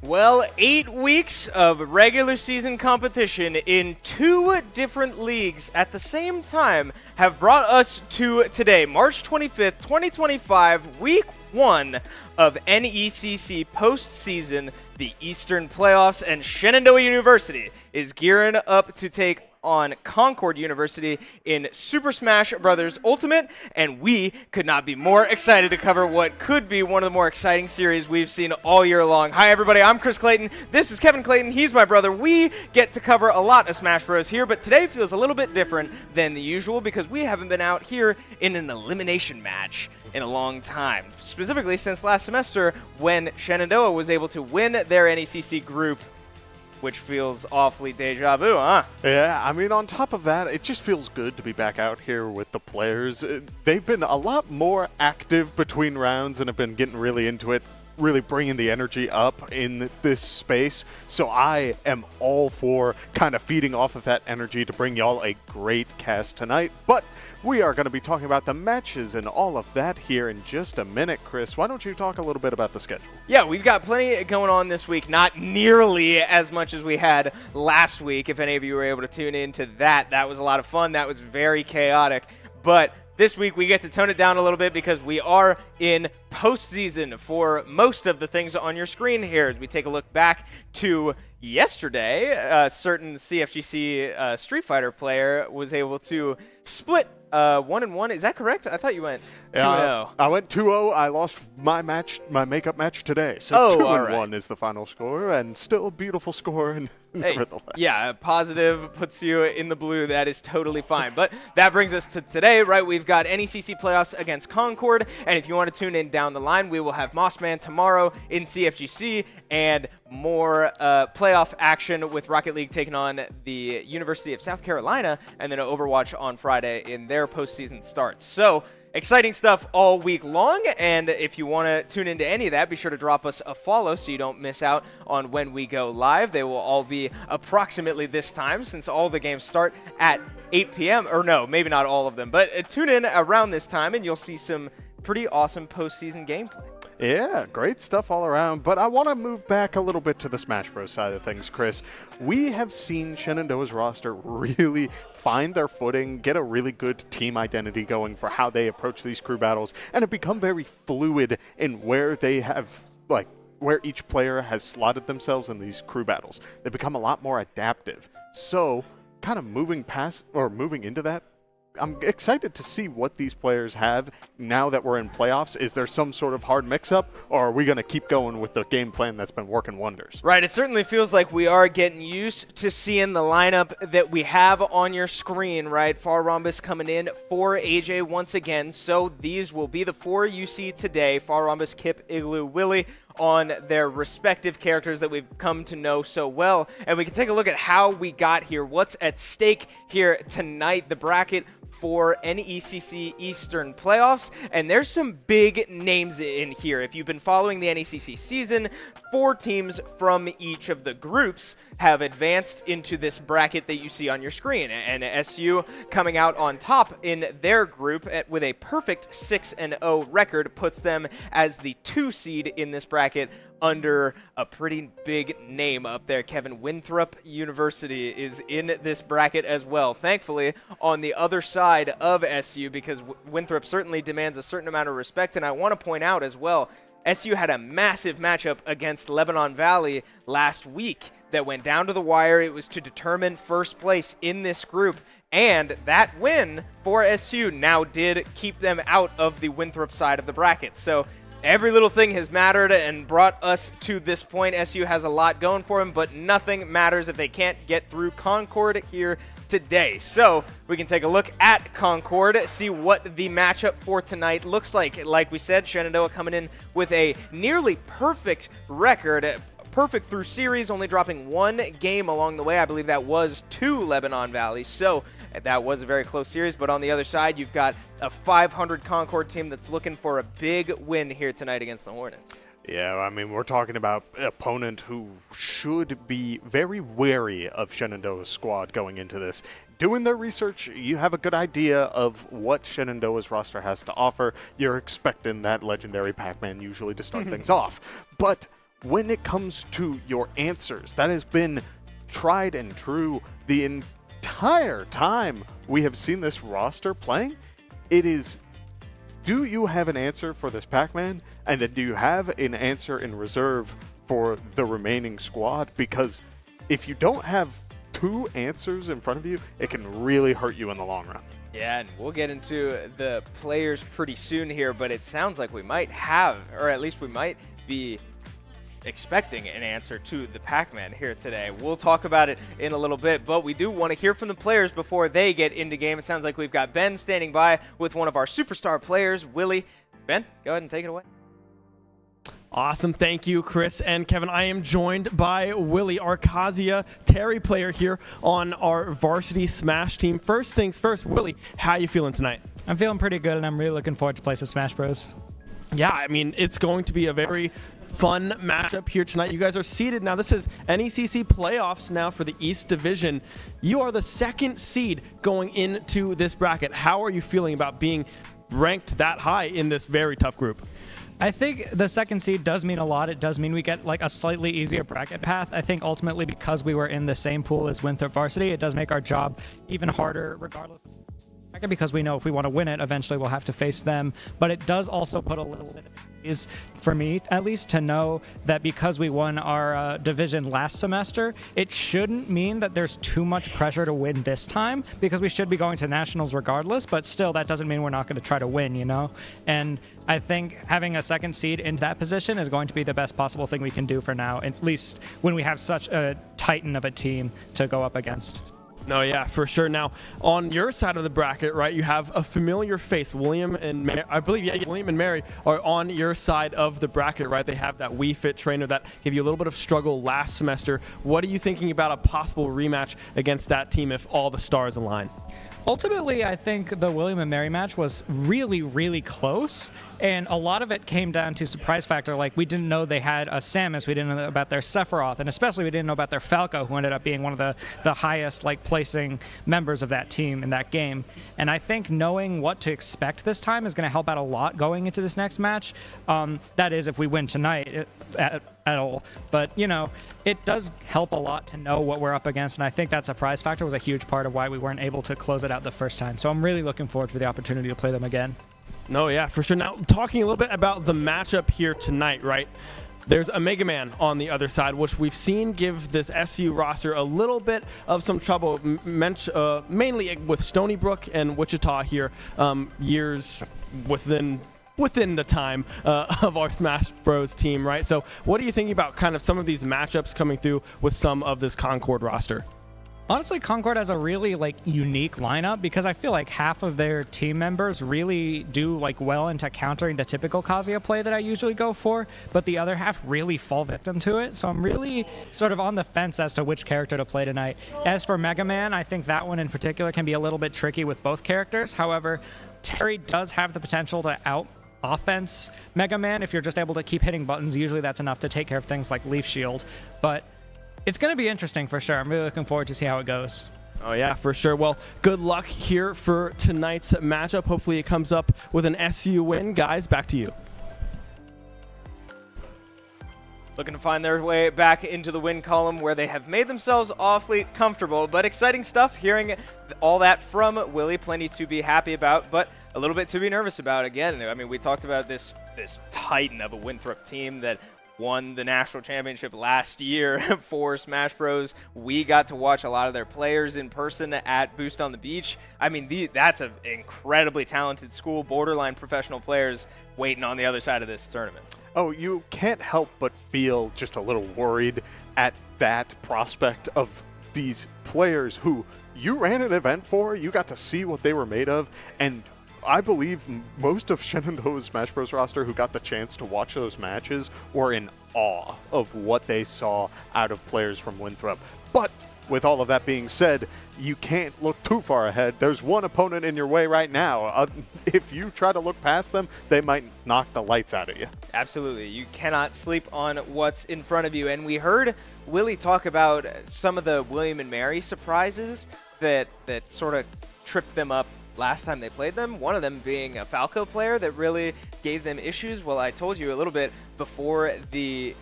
Well, 8 weeks of regular season competition in 2 different leagues at the same time have brought us to today, March 25th, 2025, Week 1 of NECC postseason, the Eastern Playoffs, and Shenandoah University is gearing up to take on Concord University in Super Smash Bros. Ultimate, and we could not be more excited to cover what could be one of the more exciting series we've seen all year long. Hi everybody, I'm Chris Clayton. This is Kevin Clayton. He's my brother. We get to cover a lot of Smash Bros. Here, but today feels a little bit different than the usual because we haven't been out here in an elimination match in a long time, specifically since last semester when Shenandoah was able to win their NECC group, which feels awfully deja vu, huh? Yeah, I mean, on top of that, it just feels good to be back out here with the players. They've been a lot more active between rounds and have been getting really into it, really bringing the energy up in this space. So I am all for kind of feeding off of that energy to bring y'all a great cast tonight. But we are going to be talking about the matches and all of that here in just a minute. Chris, why don't you talk a little bit about the schedule? Yeah, we've got plenty going on this week, not nearly as much as we had last week. If any of you were able to tune into that, that was a lot of fun. That was very chaotic. But this week, we get to tone it down a little bit because we are in postseason for most of the things on your screen here. As we take a look back to yesterday, a certain CFGC Street Fighter player was able to split 1-1. Is that correct? I thought you went 2-0. I went 2-0. I lost my makeup match today. So 2-1 is the final score, and still a beautiful score. And nevertheless. Yeah, positive puts you in the blue. That is totally fine. But that brings us to today, right? We've got NECC playoffs against Concord, and if you want to tune in down the line, we will have Mossman tomorrow in CFGC and more playoff action with Rocket League taking on the University of South Carolina, and then Overwatch on Friday in their postseason starts. So exciting stuff all week long, and if you want to tune into any of that, be sure to drop us a follow so you don't miss out on when we go live. They will all be approximately this time since all the games start at 8 p.m. Or no, maybe not all of them, but tune in around this time and you'll see some pretty awesome postseason gameplay. Yeah, great stuff all around, but I want to move back a little bit to the Smash Bros. Side of things, Chris. We have seen Shenandoah's roster really find their footing, get a really good team identity going for how they approach these crew battles, and have become very fluid in where they have, where each player has slotted themselves in these crew battles. They've become a lot more adaptive. So, kind of moving into that, I'm excited to see what these players have now that we're in playoffs. Is there some sort of hard mix-up, or are we going to keep going with the game plan that's been working wonders? Right, it certainly feels like we are getting used to seeing the lineup that we have on your screen, right? Far Rhombus coming in for AJ once again, so these will be the 4 you see today. Far Rhombus, Kip, Igloo, Willie on their respective characters that we've come to know so well. And we can take a look at how we got here, what's at stake here tonight, the bracket for NECC Eastern Playoffs, and there's some big names in here. If you've been following the NECC season, 4 teams from each of the groups have advanced into this bracket that you see on your screen, and SU coming out on top in their group with a perfect 6-0 record puts them as the 2 seed in this bracket under a pretty big name up there. Kevin, Winthrop University is in this bracket as well. Thankfully, on the other side of SU, because Winthrop certainly demands a certain amount of respect, and I want to point out as well, SU had a massive matchup against Lebanon Valley last week that went down to the wire. It was to determine first place in this group, and that win for SU now did keep them out of the Winthrop side of the bracket. So every little thing has mattered and brought us to this point. SU has a lot going for them, but nothing matters if they can't get through Concord here today. So we can take a look at Concord, see what the matchup for tonight looks like. Like we said, Shenandoah coming in with a nearly perfect record, perfect through series, only dropping 1 game along the way. I believe that was to Lebanon Valley. So that was a very close series, but on the other side, you've got a 500 Concord team that's looking for a big win here tonight against the Hornets. Yeah, I mean, we're talking about an opponent who should be very wary of Shenandoah's squad going into this. doing their research, you have a good idea of what Shenandoah's roster has to offer. You're expecting that legendary Pac-Man usually to start things off. But when it comes to your answers, that has been tried and true the entire time we have seen this roster playing. It is, do you have an answer for this Pac-Man? And then do you have an answer in reserve for the remaining squad? Because if you don't have two answers in front of you, it can really hurt you in the long run. Yeah, and we'll get into the players pretty soon here, but it sounds like we might have, or at least we might be expecting an answer to the Pac-Man here today. We'll talk about it in a little bit, but we do want to hear from the players before they get into game. It sounds like we've got Ben standing by with one of our superstar players, Willie. Ben, go ahead and take it away. Awesome. Thank you, Chris and Kevin. I am joined by Willie, our Kazuya Terry player here on our Varsity Smash team. First things first, Willie, how are you feeling tonight? I'm feeling pretty good, and I'm really looking forward to play some Smash Bros. Yeah, I mean, it's going to be a very fun matchup here tonight. You guys are seeded now. This is NECC playoffs now for the East Division. You are the second seed going into this bracket. How are you feeling about being ranked that high in this very tough group? I think the second seed does mean a lot. It does mean we get like a slightly easier bracket path. I think ultimately because we were in the same pool as Winthrop Varsity, it does make our job even harder regardless of bracket, because we know if we want to win it, eventually we'll have to face them. But it does also put a little bit of ease for me, at least, to know that because we won our division last semester, it shouldn't mean that there's too much pressure to win this time, because we should be going to nationals regardless. But still, that doesn't mean we're not going to try to win, you know? And I think having a second seed in that position is going to be the best possible thing we can do for now, at least when we have such a titan of a team to go up against. No, yeah, for sure. Now, on your side of the bracket, right, you have a familiar face. William and Mary, I believe, yeah, William and Mary are on your side of the bracket, right? They have that Wii Fit trainer that gave you a little bit of struggle last semester. What are you thinking about a possible rematch against that team if all the stars align? Ultimately, I think the William and Mary match was really, really close, and a lot of it came down to surprise factor. Like, we didn't know they had a Samus, we didn't know about their Sephiroth, and especially we didn't know about their Falco, who ended up being one of the highest placing members of that team in that game. And I think knowing what to expect this time is going to help out a lot going into this next match. That is, if we win tonight at all. But, you know, it does help a lot to know what we're up against, and I think that surprise factor was a huge part of why we weren't able to close it out the first time. So I'm really looking forward for the opportunity to play them again. No, yeah, for sure. Now, talking a little bit about the matchup here tonight, right? There's a Mega Man on the other side, which we've seen give this SU roster a little bit of some trouble, mainly with Stony Brook and Wichita here, years within the time of our Smash Bros team, right? So what are you thinking about kind of some of these matchups coming through with some of this Concord roster? Honestly, Concord has a really unique lineup, because I feel like half of their team members really do well into countering the typical Kazuya play that I usually go for, but the other half really fall victim to it. So I'm really sort of on the fence as to which character to play tonight. As for Mega Man, I think that one in particular can be a little bit tricky with both characters. However, Terry does have the potential to out-offense Mega Man. If you're just able to keep hitting buttons, usually that's enough to take care of things like Leaf Shield. But it's going to be interesting for sure. I'm really looking forward to see how it goes. Oh, yeah, for sure. Well, good luck here for tonight's matchup. Hopefully it comes up with an SU win. Guys, back to you. Looking to find their way back into the win column, where they have made themselves awfully comfortable. But exciting stuff, hearing all that from Willie. Plenty to be happy about, but a little bit to be nervous about. Again, I mean, we talked about this titan of a Winthrop team that won the national championship last year for Smash Bros. We got to watch a lot of their players in person at Boost on the Beach. I mean, that's an incredibly talented school, borderline professional players waiting on the other side of this tournament. Oh, you can't help but feel just a little worried at that prospect of these players who you ran an event for, you got to see what they were made of, and I believe most of Shenandoah's Smash Bros. Roster who got the chance to watch those matches were in awe of what they saw out of players from Winthrop. But with all of that being said, you can't look too far ahead. There's one opponent in your way right now. If you try to look past them, they might knock the lights out of you. Absolutely. You cannot sleep on what's in front of you. And we heard Willie talk about some of the William and Mary surprises. that sort of tripped them up last time they played them, one of them being a Falco player that really gave them issues. Well, I told you a little bit before the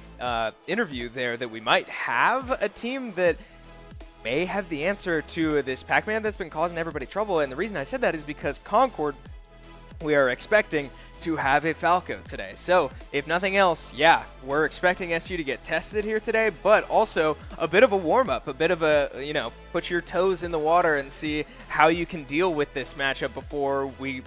interview there that we might have a team that may have the answer to this Pac-Man that's been causing everybody trouble. And the reason I said that is because Concord, we are expecting to have a Falco today. So if nothing else, yeah, we're expecting SU to get tested here today, but also a bit of a warm-up, a bit of a, put your toes in the water and see how you can deal with this matchup before we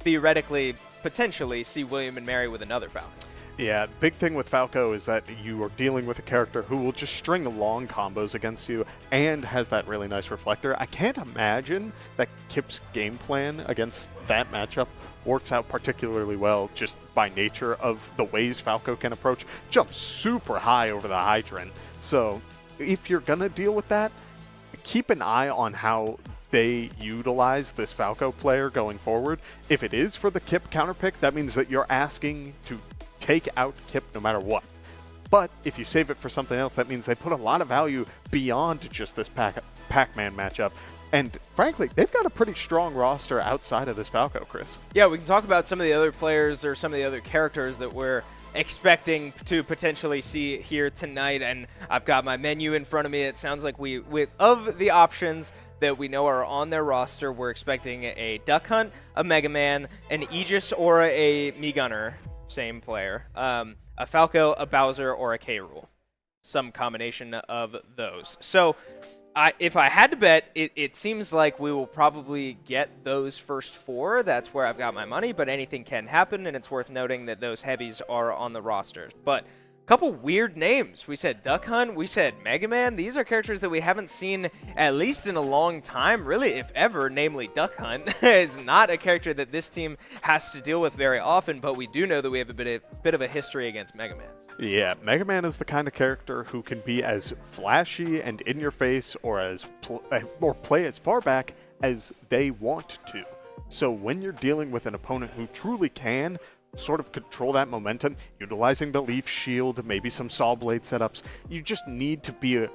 theoretically, potentially see William and Mary with another Falco. Yeah, big thing with Falco is that you are dealing with a character who will just string long combos against you and has that really nice reflector. I can't imagine that Kip's game plan against that matchup works out particularly well just by nature of the ways Falco can approach. Jumps super high over the hydrant. So if you're going to deal with that, keep an eye on how they utilize this Falco player going forward. If it is for the Kip counterpick, that means that you're asking to take out Kip no matter what. But if you save it for something else, that means they put a lot of value beyond just this Pac-Man matchup. And frankly, they've got a pretty strong roster outside of this Falco, Chris. Yeah, we can talk about some of the other players or some of the other characters that we're expecting to potentially see here tonight. And I've got my menu in front of me. It sounds like of the options that we know are on their roster, we're expecting a Duck Hunt, a Mega Man, an Aegis, or a Mii Gunner. Same player. A Falco, a Bowser, or a K-Rool. Some combination of those. So if I had to bet, it seems like we will probably get those first four. That's where I've got my money, but anything can happen, and it's worth noting that those heavies are on the roster. But a couple weird names. We said Duck Hunt, we said Mega Man. These are characters that we haven't seen at least in a long time, really, if ever, namely Duck Hunt is not a character that this team has to deal with very often, but we do know that we have a bit of a history against Mega Man. Yeah, Mega Man is the kind of character who can be as flashy and in your face or play as far back as they want to. So when you're dealing with an opponent who truly can sort of control that momentum, utilizing the Leaf Shield, maybe some Saw Blade setups, you just need to be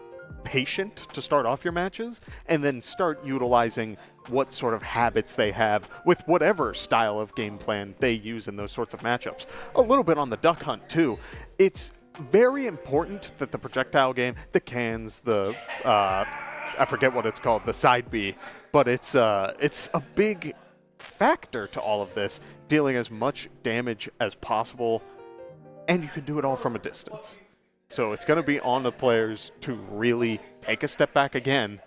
patient to start off your matches and then start utilizing what sort of habits they have with whatever style of game plan they use in those sorts of matchups. A little bit on the Duck Hunt too. It's very important that the projectile game, the cans, I forget what it's called, the side B, but it's a big factor to all of this, dealing as much damage as possible, and you can do it all from a distance. So it's going to be on the players to really take a step back again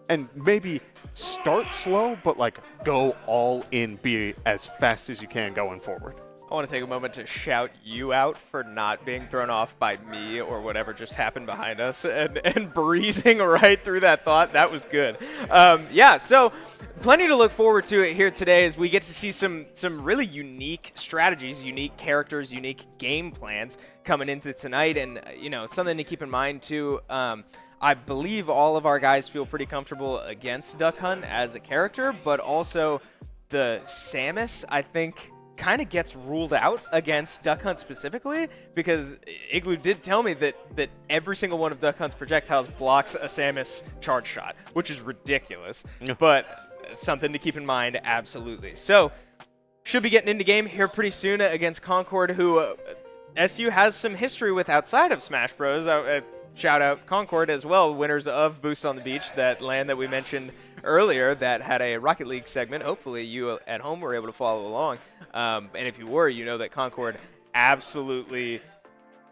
and maybe start slow, but go all in, be as fast as you can going forward. I want to take a moment to shout you out for not being thrown off by me or whatever just happened behind us and breezing right through that thought. That was good. Yeah, so plenty to look forward to it here today as we get to see some really unique strategies, unique characters, unique game plans coming into tonight. And, something to keep in mind, too, I believe all of our guys feel pretty comfortable against Duck Hunt as a character, but also the Samus, I think, kind of gets ruled out against Duck Hunt specifically, because Igloo did tell me that every single one of Duck Hunt's projectiles blocks a Samus charge shot, which is ridiculous, but something to keep in mind, absolutely. So, should be getting into game here pretty soon against Concord, who SU has some history with outside of Smash Bros. Shout out Concord as well, winners of Boost on the Beach, that LAN that we mentioned earlier that had a Rocket League segment. Hopefully you at home were able to follow along. And if you were, you know that Concord absolutely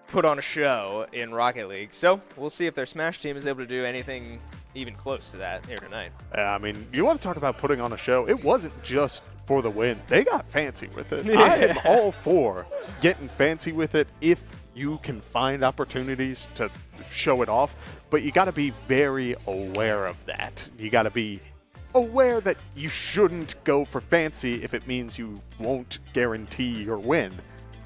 put on a show in Rocket League. So we'll see if their Smash team is able to do anything even close to that here tonight. I mean, you want to talk about putting on a show. It wasn't just for the win. They got fancy with it. I am all for getting fancy with it if you can find opportunities to show it off, but you got to be very aware of that. You got to be aware that you shouldn't go for fancy if it means you won't guarantee your win.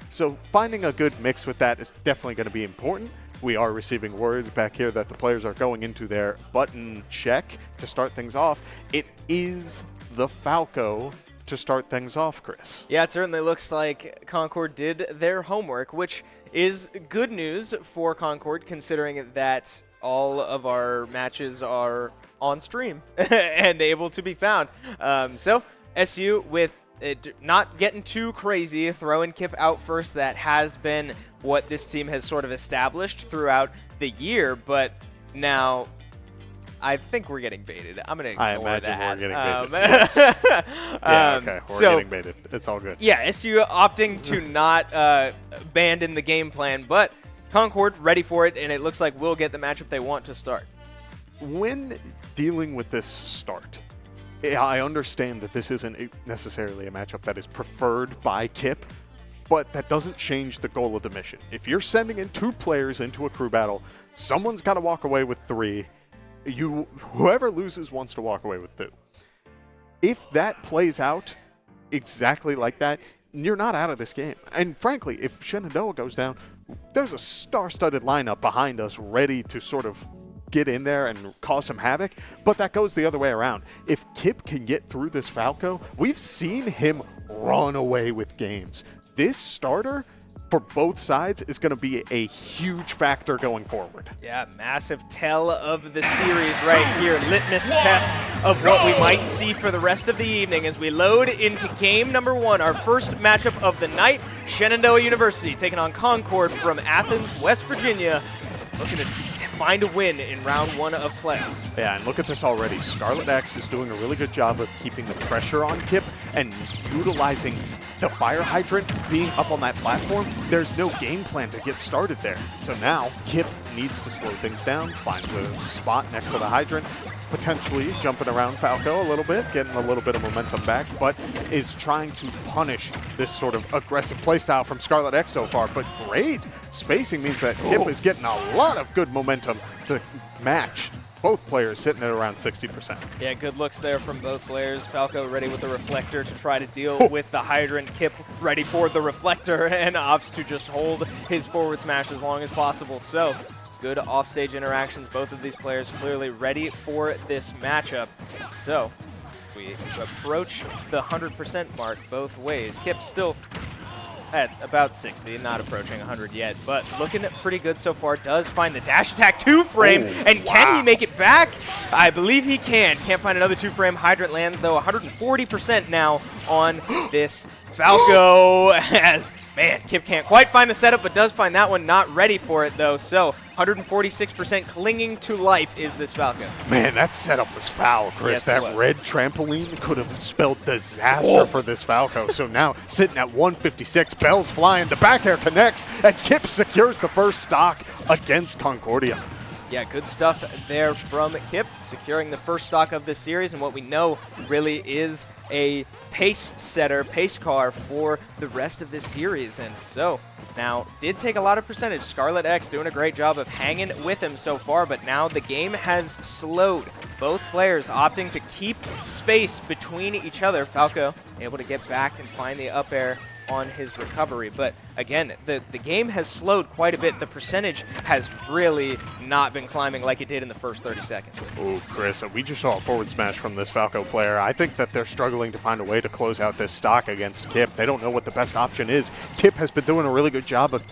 So finding a good mix with that is definitely going to be important. We are receiving word back here that the players are going into their button check to start things off. It is the Falco to start things off, Chris. Yeah, it certainly looks like Concord did their homework, which is good news for Concord, considering that all of our matches are on stream and able to be found. So SU with it not getting too crazy, throwing Kip out first. That has been what this team has sort of established throughout the year, but now I think we're getting baited. I'm going to ignore I imagine that. we're getting baited. Yeah, okay. We're getting baited. It's all good. Yeah, SU opting to not abandon the game plan, but Concord ready for it, and it looks like we'll get the matchup they want to start. When dealing with this start, I understand that this isn't necessarily a matchup that is preferred by Kip, but that doesn't change the goal of the mission. If you're sending in 2 players into a crew battle, someone's got to walk away with 3. Whoever loses wants to walk away with 2. If that plays out exactly like that, you're not out of this game. And frankly, if Shenandoah goes down, there's a star-studded lineup behind us ready to sort of get in there and cause some havoc, but that goes the other way around. If Kip can get through this Falco, we've seen him run away with games. This starter for both sides is going to be a huge factor going forward. Yeah, massive tell of the series right here. Litmus test of what we might see for the rest of the evening as we load into game number 1, our first matchup of the night. Shenandoah University taking on Concord from Athens, West Virginia, looking to find a win in round 1 of playoffs. Yeah, and look at this already. Scarlet X is doing a really good job of keeping the pressure on Kip and utilizing the fire hydrant being up on that platform. There's no game plan to get started there. So now Kip needs to slow things down, find the spot next to the hydrant, potentially jumping around Falco a little bit, getting a little bit of momentum back, but is trying to punish this sort of aggressive playstyle from Scarlet X so far. But great spacing means that Kip is getting a lot of good momentum to match both players sitting at around 60%. Yeah, good looks there from both players. Falco ready with the reflector to try to deal with the hydrant. Kip ready for the reflector and opts to just hold his forward smash as long as possible. So good offstage interactions. Both of these players clearly ready for this matchup. So we approach the 100% mark both ways. Kip still at about 60, not approaching 100 yet, but looking pretty good so far. Does find the dash attack 2-frame, and can he make it back? I believe he can. Can't find another 2-frame. Hydrant lands, though, 140% now on this Falco. As, man, Kip can't quite find the setup, but does find that one. Not ready for it, though, so 146% clinging to life is this Falco. Man, that setup was foul, Chris. Yes, that red trampoline could have spelled disaster for this Falco. So now sitting at 156, bells flying, the back air connects, and Kip secures the first stock against Concordia. Yeah, good stuff there from Kip, securing the first stock of this series, and what we know really is a pace setter, pace car for the rest of this series. And so now did take a lot of percentage. Scarlet X doing a great job of hanging with him so far, but now the game has slowed. Both players opting to keep space between each other. Falco able to get back and find the up air on his recovery. But again, the game has slowed quite a bit. The percentage has really not been climbing like it did in the first 30 seconds. Oh, Chris, we just saw a forward smash from this Falco player. I think that they're struggling to find a way to close out this stock against Kip. They don't know what the best option is. Kip has been doing a really good job of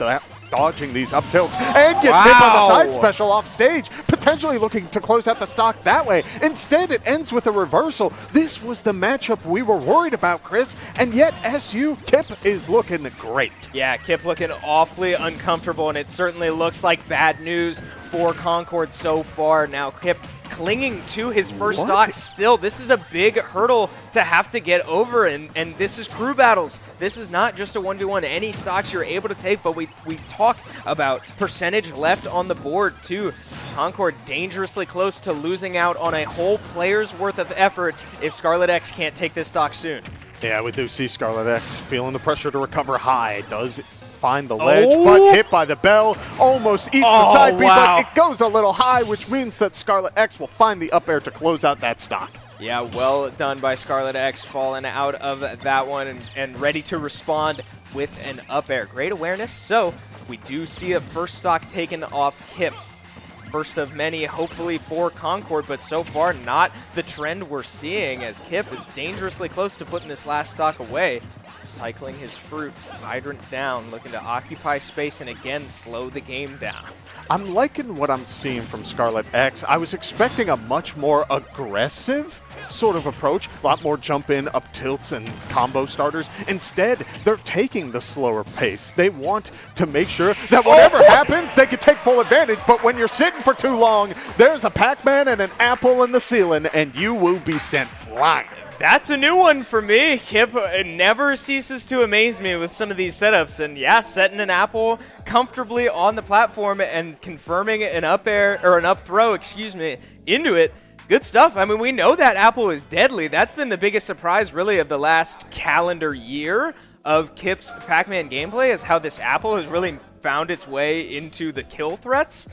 dodging these up tilts and gets hit by the side special off stage, potentially looking to close out the stock that way. Instead, it ends with a reversal. This was the matchup we were worried about, Chris, and yet SU, Kip is looking great. Yeah, Kip looking awfully uncomfortable, and it certainly looks like bad news for Concord so far. Now Kip clinging to his first stock still. This is a big hurdle to have to get over, and this is crew battles. This is not just a 1v1. Any stocks you're able to take, but we talk about percentage left on the board too. Concord dangerously close to losing out on a whole player's worth of effort if Scarlet X can't take this stock soon. Yeah, we do see Scarlet X feeling the pressure to recover high. Does find the ledge, but hit by the bell. Almost eats the side B, but it goes a little high, which means that Scarlet X will find the up air to close out that stock. Yeah, well done by Scarlet X, falling out of that one and ready to respond with an up air. Great awareness. So we do see a first stock taken off Kip. First of many, hopefully, for Concord, but so far not the trend we're seeing, as Kip is dangerously close to putting this last stock away. cycling his fruit, hydrant down, looking to occupy space and again slow the game down. I'm liking what I'm seeing from Scarlet X. I was expecting a much more aggressive sort of approach, a lot more jump in, up tilts, and combo starters. Instead, they're taking the slower pace. They want to make sure that whatever happens, they can take full advantage, but when you're sitting for too long, there's a Pac-Man and an apple in the ceiling, and you will be sent flying. That's a new one for me. Kip never ceases to amaze me with some of these setups. And yeah, setting an apple comfortably on the platform and confirming an up air, or an up throw, into it. Good stuff. I mean, we know that apple is deadly. That's been the biggest surprise, really, of the last calendar year of Kip's Pac-Man gameplay, is how this apple has really found its way into the kill threats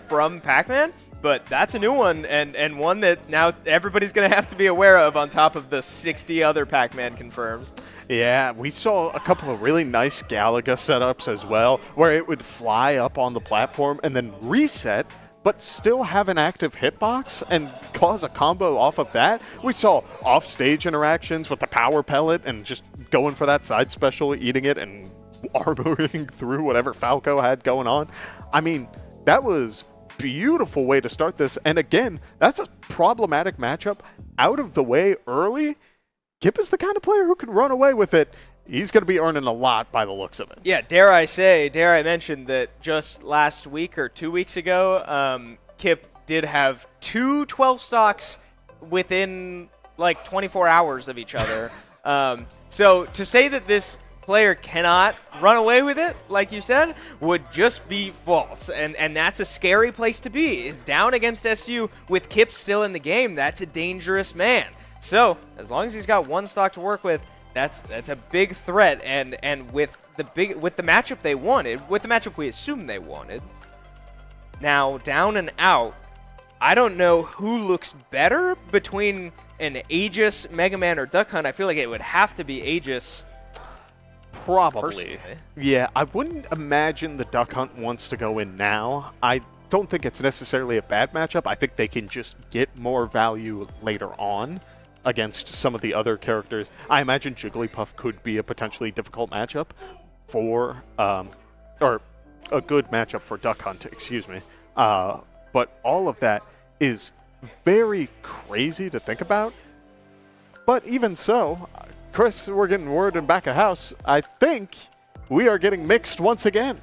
from Pac-Man. But that's a new one, and one that now everybody's going to have to be aware of on top of the 60 other Pac-Man confirms. Yeah, we saw a couple of really nice Galaga setups as well, where it would fly up on the platform and then reset, but still have an active hitbox and cause a combo off of that. We saw off-stage interactions with the power pellet and just going for that side special, eating it, and armoring through whatever Falco had going on. I mean, that was beautiful way to start this. And again, that's a problematic matchup out of the way early. Kip is the kind of player who can run away with it. He's going to be earning a lot by the looks of it. Yeah, dare I mention that just last week or 2 weeks ago, Kip did have two 12 stocks within like 24 hours of each other. So to say that this player cannot run away with it, like you said, would just be false. And that's a scary place to be, is down against SU with Kip still in the game. That's a dangerous man. So as long as he's got one stock to work with, that's a big threat, and with the matchup they wanted, with the matchup we assumed they wanted, now down and out, I don't know who looks better between an Aegis, Mega Man, or Duck Hunt. I feel like it would have to be Aegis. Probably. Personally. Yeah, I wouldn't imagine the Duck Hunt wants to go in now. I don't think it's necessarily a bad matchup. I think they can just get more value later on against some of the other characters. I imagine Jigglypuff could be a potentially difficult matchup for, or a good matchup for Duck Hunt, excuse me. But all of that is very crazy to think about. But even so, Chris, we're getting word in back of house. I think we are getting mixed once again.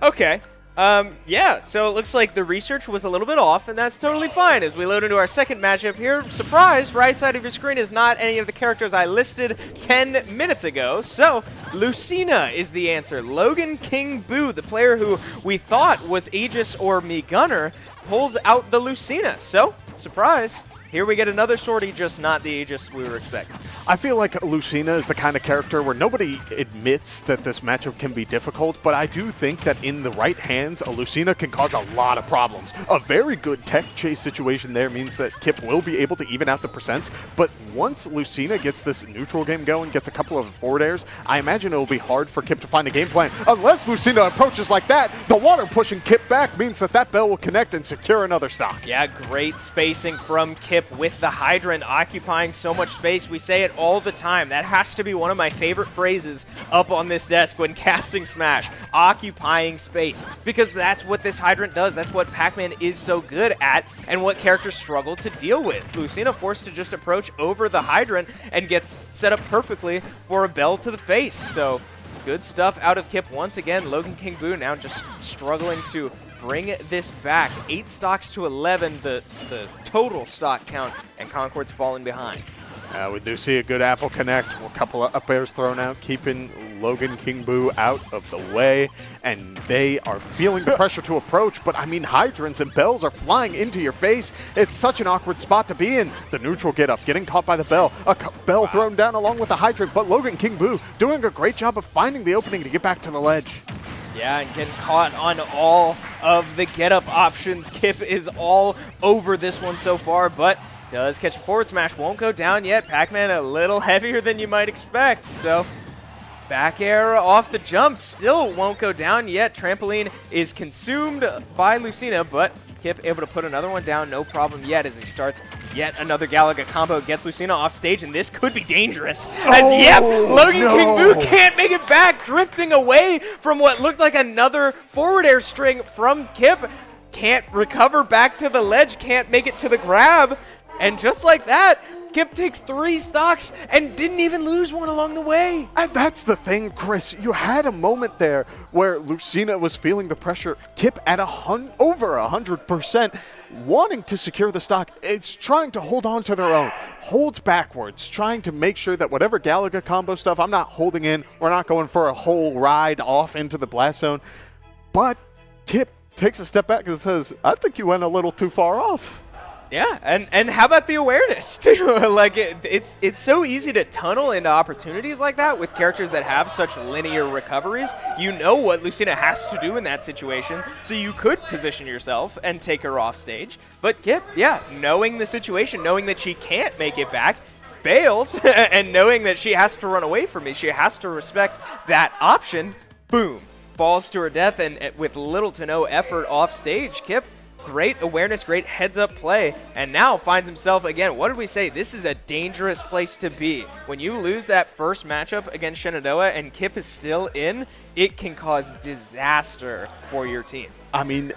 Okay. Yeah, so it looks like the research was a little bit off, and that's totally fine. As we load into our second matchup here, surprise, right side of your screen is not any of the characters I listed 10 minutes ago. So, Lucina is the answer. Logan King Boo, the player who we thought was Aegis or Me Gunner, pulls out the Lucina. So, surprise. Here we get another sortie, just not the Aegis we were expecting. I feel like Lucina is the kind of character where nobody admits that this matchup can be difficult, but I do think that in the right hands, a Lucina can cause a lot of problems. A very good tech chase situation there means that Kip will be able to even out the percents, but once Lucina gets this neutral game going, gets a couple of forward airs, I imagine it will be hard for Kip to find a game plan. Unless Lucina approaches like that, the water pushing Kip back means that that bell will connect and secure another stock. Yeah, great spacing from Kip with the hydrant occupying so much space. We say it all the time. That has to be one of my favorite phrases up on this desk when casting Smash. Occupying space. Because that's what this hydrant does. That's what Pac-Man is so good at and what characters struggle to deal with. Lucina forced to just approach over the hydrant and gets set up perfectly for a bell to the face. So good stuff out of Kip once again. Logan King Boo now just struggling to bring this back. 8 stocks to 11, the total stock count, and Concord's falling behind. We do see a good apple connect. A couple of up airs thrown out, keeping Logan King Boo out of the way. And they are feeling the pressure to approach. But, I mean, hydrants and bells are flying into your face. It's such an awkward spot to be in. The neutral get up, getting caught by the bell. A bell thrown down along with the hydrant. But Logan King Boo doing a great job of finding the opening to get back to the ledge. Yeah, and getting caught on all of the get-up options. Kip is all over this one so far, but does catch a forward smash. Won't go down yet. Pac-Man a little heavier than you might expect, so back air off the jump. Still won't go down yet. Trampoline is consumed by Lucina, but Kip able to put another one down, no problem yet, as he starts Yet another Galaga combo gets Lucina off stage, and this could be dangerous. As Logan King Moo can't make it back, drifting away from what looked like another forward air string from Kip. Can't recover back to the ledge, can't make it to the grab. And just like that, Kip takes 3 stocks and didn't even lose one along the way. And that's the thing, Chris. You had a moment there where Lucina was feeling the pressure. Kip at over 100%, wanting to secure the stock. It's trying to hold on to their own. Holds backwards, trying to make sure that whatever Galaga combo stuff, I'm not holding in. We're not going for a whole ride off into the blast zone. But Kip takes a step back and says, I think you went a little too far off. Yeah, and how about the awareness, too? Like, it's so easy to tunnel into opportunities like that with characters that have such linear recoveries. You know what Lucina has to do in that situation, so you could position yourself and take her off stage. But Kip, knowing the situation, knowing that she can't make it back, bails, and knowing that she has to run away from me, she has to respect that option, boom, falls to her death, and with little to no effort off stage, Kip, great awareness, great heads-up play, and now finds himself, again, what did we say? This is a dangerous place to be. When you lose that first matchup against Shenandoah and Kip is still in, it can cause disaster for your team. I mean,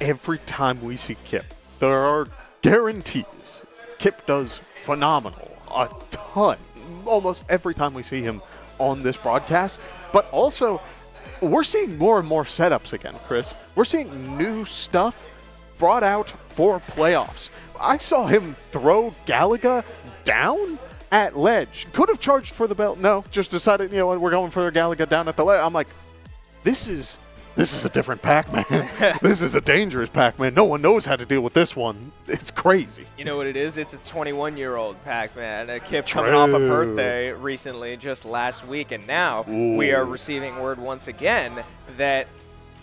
every time we see Kip, there are guarantees. Kip does phenomenal, a ton, almost every time we see him on this broadcast, but also we're seeing more and more setups again, Chris. We're seeing new stuff brought out for playoffs. I saw him throw Galaga down at ledge. Could have charged for the belt. No, just decided, we're going for the Galaga down at the ledge. I'm like, this is a different Pac-Man. This is a dangerous Pac-Man. No one knows how to deal with this one. It's crazy. You know what it is? It's a 21-year-old Pac-Man. A kid coming off a birthday recently, just last week, and now we are receiving word once again that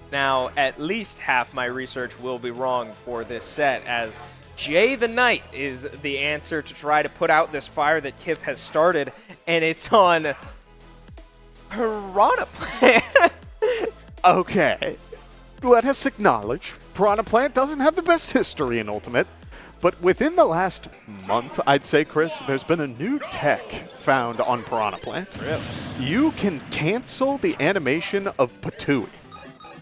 now at least half my research will be wrong for this set, as Jay the Knight is the answer to try to put out this fire that Kip has started, and it's on Piranha Plant. Okay, let us acknowledge Piranha Plant doesn't have the best history in Ultimate, but within the last month, I'd say, Chris, there's been a new tech found on Piranha Plant. Really? You can cancel the animation of Patui.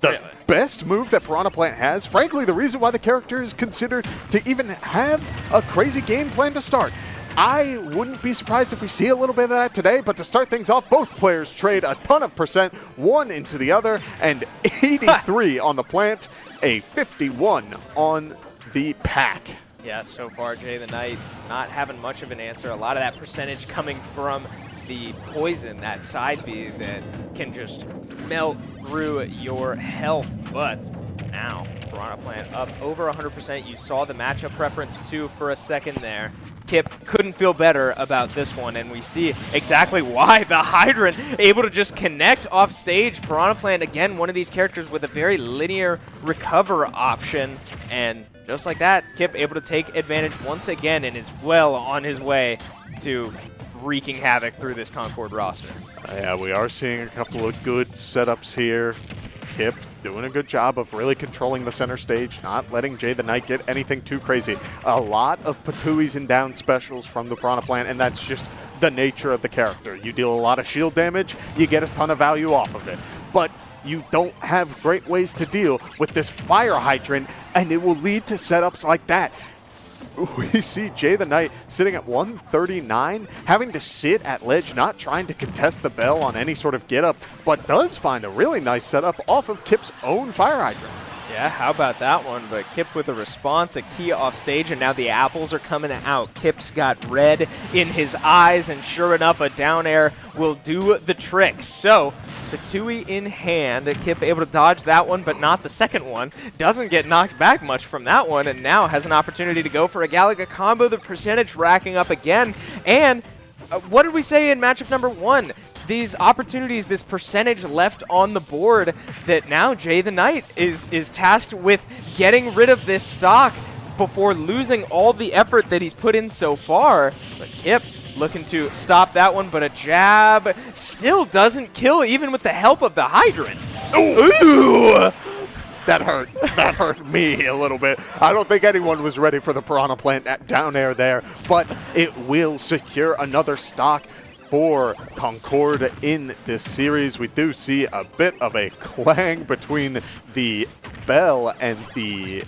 The best move that Piranha Plant has, frankly, the reason why the character is considered to even have a crazy game plan to start. I wouldn't be surprised if we see a little bit of that today, but to start things off, both players trade a ton of percent, one into the other, and 83 on the plant, a 51 on the pack. Yeah, so far, Jay the Knight not having much of an answer. A lot of that percentage coming from the poison, that side B that can just melt through your health. But now, Piranha Plant up over 100%. You saw the matchup preference, too, for a second there. Kip couldn't feel better about this one, and we see exactly why. The Hydrant able to just connect off stage. Piranha Plant, again, one of these characters with a very linear recover option, and just like that, Kip able to take advantage once again and is well on his way to wreaking havoc through this Concord roster. Yeah, we are seeing a couple of good setups here. Kip doing a good job of really controlling the center stage, not letting Jay the Knight get anything too crazy. A lot of Patuis and down specials from the Piranha Plant, and that's just the nature of the character. You deal a lot of shield damage, you get a ton of value off of it. But you don't have great ways to deal with this fire hydrant, and it will lead to setups like that. We see Jay the Knight sitting at 139, having to sit at ledge, not trying to contest the bell on any sort of get-up, but does find a really nice setup off of Kip's own fire hydrant. Yeah, how about that one? But Kip with a response, a key off stage, and now the apples are coming out. Kip's got red in his eyes, and sure enough, a down air will do the trick. So, Patui in hand, Kip able to dodge that one, but not the second one. Doesn't get knocked back much from that one, and now has an opportunity to go for a Galaga combo. The percentage racking up again. And what did we say in matchup number 1? These opportunities, this percentage left on the board, that now Jay the Knight is tasked with getting rid of this stock before losing all the effort that he's put in so far. But Kip looking to stop that one, but a jab still doesn't kill even with the help of the Hydrant. Ooh! That hurt. That hurt me a little bit. I don't think anyone was ready for the Piranha Plant down air there, but it will secure another stock for Concord in this series. We do see a bit of a clang between the Bell and the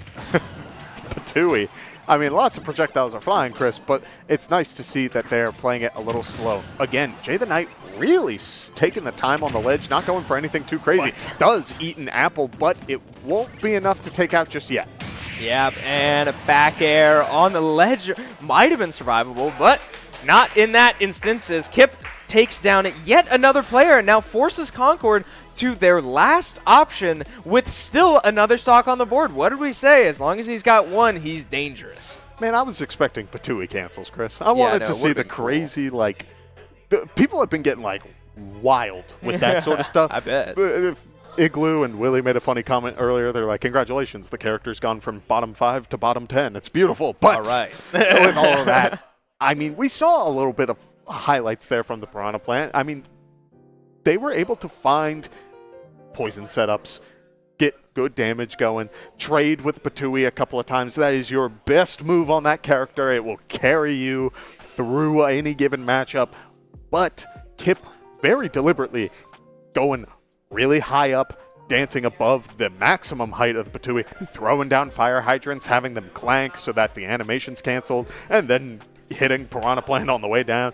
Patui. I mean, lots of projectiles are flying, Chris, but it's nice to see that they're playing it a little slow. Again, Jay the Knight really taking the time on the ledge, not going for anything too crazy. Does eat an apple, but it won't be enough to take out just yet. Yep, and a back air on the ledge might have been survivable, but not in that instance, as Kip takes down yet another player and now forces Concord to their last option with still another stock on the board. What did we say? As long as he's got one, he's dangerous. Man, I was expecting Patui cancels, Chris. I wanted to see the crazy, cool. People have been getting, wild with that sort of stuff. I bet. Igloo and Willie made a funny comment earlier. They're like, congratulations, the character's gone from bottom 5 to bottom 10. It's beautiful. But all right. with all of that, I mean, we saw a little bit of highlights there from the Piranha Plant. I mean, they were able to find poison setups, get good damage going, trade with Patui a couple of times. That is your best move on that character. It will carry you through any given matchup. But Kip very deliberately going really high up, dancing above the maximum height of the Patui, throwing down fire hydrants, having them clank so that the animation's canceled, and then hitting Piranha Plant on the way down.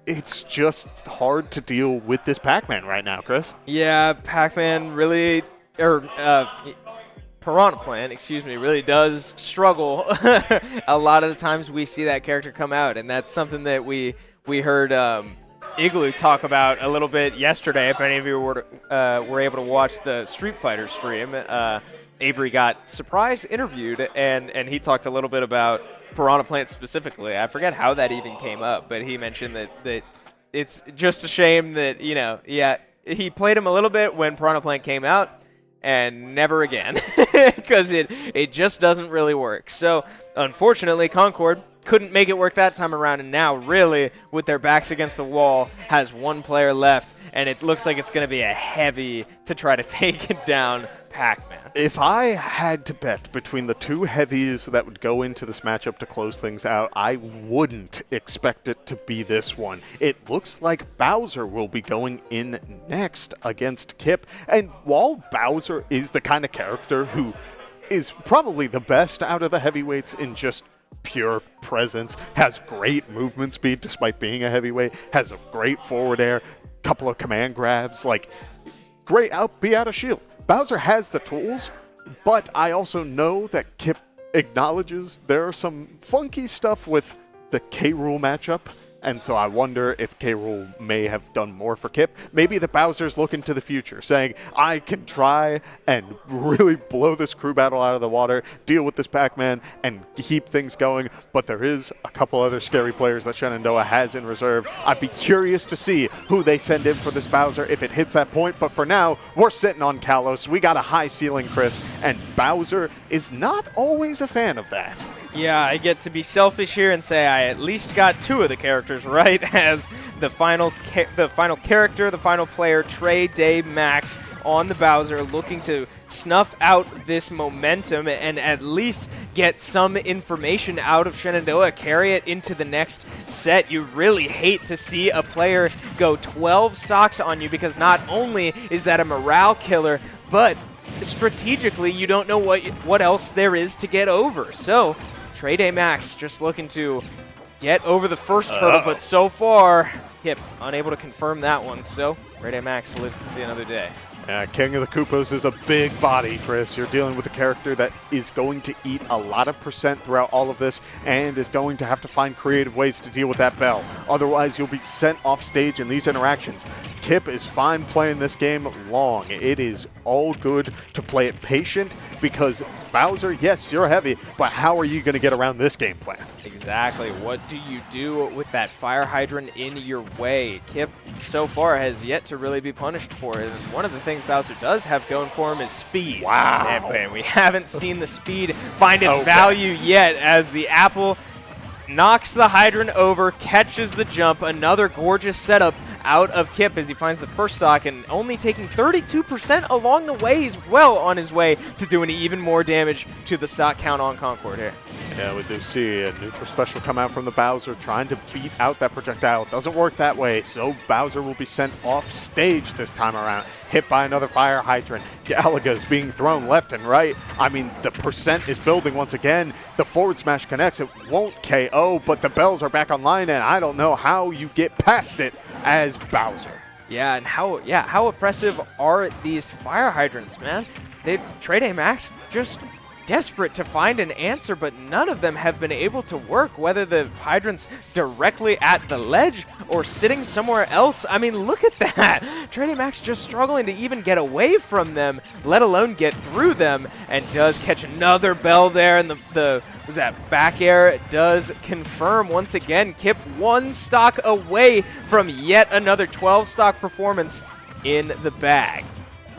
It's just hard to deal with this Pac-Man right now, Chris. Yeah, Pac-Man really, Piranha Plant, really does struggle. A lot of the times we see that character come out, and that's something that we heard Igloo talk about a little bit yesterday. If any of you were able to watch the Street Fighter stream, Avery got surprise interviewed, and he talked a little bit about Piranha Plant specifically. I forget how that even came up, but he mentioned that it's just a shame that, he played him a little bit when Piranha Plant came out, and never again, because it just doesn't really work. So, unfortunately, Concord couldn't make it work that time around, and now really, with their backs against the wall, has one player left, and it looks like it's going to be a heavy to try to take it down Pac-Man. If I had to bet between the two heavies that would go into this matchup to close things out, I wouldn't expect it to be this one. It looks like Bowser will be going in next against Kip, and while Bowser is the kind of character who is probably the best out of the heavyweights in just pure presence, has great movement speed despite being a heavyweight, has a great forward air, couple of command grabs, great be out of shield. Bowser has the tools, but I also know that Kip acknowledges there are some funky stuff with the K-Rool matchup, and so I wonder if K-Rool may have done more for Kip. Maybe the Bowser's looking to the future, saying, I can try and really blow this crew battle out of the water, deal with this Pac-Man, and keep things going, but there is a couple other scary players that Shenandoah has in reserve. I'd be curious to see who they send in for this Bowser if it hits that point, but for now, we're sitting on Kalos. We got a high ceiling, Chris, and Bowser is not always a fan of that. Yeah, I get to be selfish here and say I at least got two of the characters right, as the final character, the final player, Trey Day Max on the Bowser, looking to snuff out this momentum and at least get some information out of Shenandoah, carry it into the next set. You really hate to see a player go 12 stocks on you, because not only is that a morale killer, but strategically you don't know what else there is to get over. So Trey Day Max just looking to get over the first hurdle, but so far, Kip unable to confirm that one. So Trey Day Max lives to see another day. King of the Koopas is a big body, Chris. You're dealing with a character that is going to eat a lot of percent throughout all of this and is going to have to find creative ways to deal with that bell. Otherwise, you'll be sent off stage in these interactions. Kip is fine playing this game long. It is all good to play it patient, because Bowser, yes, you're heavy, but how are you going to get around this game plan? Exactly. What do you do with that fire hydrant in your way? Kip so far has yet to really be punished for it. And one of the things Bowser does have going for him is speed. Wow. And we haven't seen the speed find its value yet, as the apple knocks the hydrant over, catches the jump. Another gorgeous setup out of Kip as he finds the first stock and only taking 32% along the way. He's well on his way to doing even more damage to the stock count on Concord here. Yeah, we do see a neutral special come out from the Bowser trying to beat out that projectile. It doesn't work that way, so Bowser will be sent off stage this time around. Hit by another fire hydrant. Galaga's being thrown left and right. I mean, the percent is building once again. The forward smash connects. It won't KO, but the bells are back online, and I don't know how you get past it as Bowser. Yeah, and how oppressive are these fire hydrants, man? Trade Max just desperate to find an answer, but none of them have been able to work, whether the hydrant's directly at the ledge or sitting somewhere else. I mean, look at that. Trade Max just struggling to even get away from them, let alone get through them, and does catch another bell there, and the was that back air does confirm once again. Kip one stock away from yet another 12 stock performance in the bag.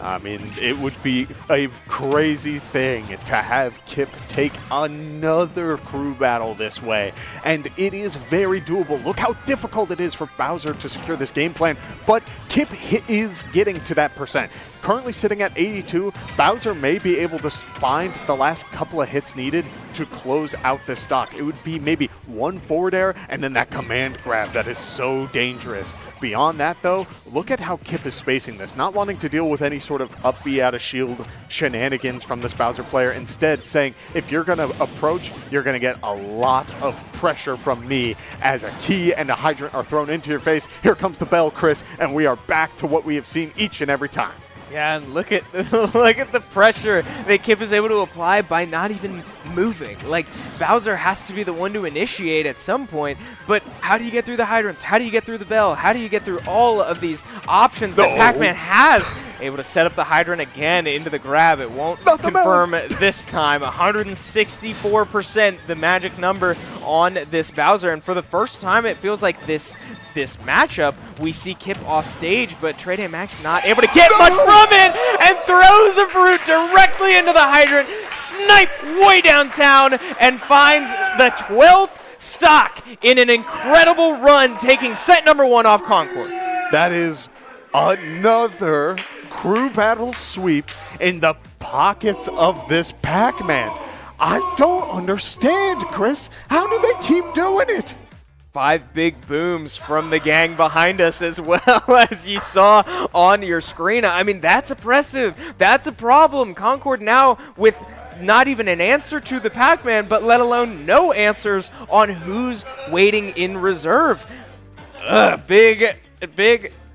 I mean, it would be a crazy thing to have Kip take another crew battle this way, and it is very doable. Look how difficult it is for Bowser to secure this game plan, but Kip is getting to that percent. Currently sitting at 82, Bowser may be able to find the last couple of hits needed to close out this stock. It would be maybe one forward air and then that command grab that is so dangerous. Beyond that, though, look at how Kip is spacing this, not wanting to deal with any sort of up B out of shield shenanigans from this Bowser player. Instead, saying, if you're going to approach, you're going to get a lot of pressure from me as a key and a hydrant are thrown into your face. Here comes the bell, Chris, and we are back to what we have seen each and every time. Yeah, and look at look at the pressure that Kip is able to apply by not even moving. Like, Bowser has to be the one to initiate at some point, but how do you get through the hydrants? How do you get through the bell? How do you get through all of these options that Pac-Man has? Able to set up the hydrant again into the grab. It won't confirm this time. 164%, the magic number on this Bowser, and for the first time it feels like this matchup, we see Kip off stage, but Trade Max not able to get much from it, and throws the fruit directly into the hydrant, snipe way downtown, and finds the 12th stock in an incredible run, taking set number 1 off Concord. That is another crew battle sweep in the pockets of this Pac-Man. I don't understand, Chris. How do they keep doing it? 5 big booms from the gang behind us as well, as you saw on your screen. I mean, that's impressive. That's a problem. Concord now with not even an answer to the Pac-Man, but let alone no answers on who's waiting in reserve. Big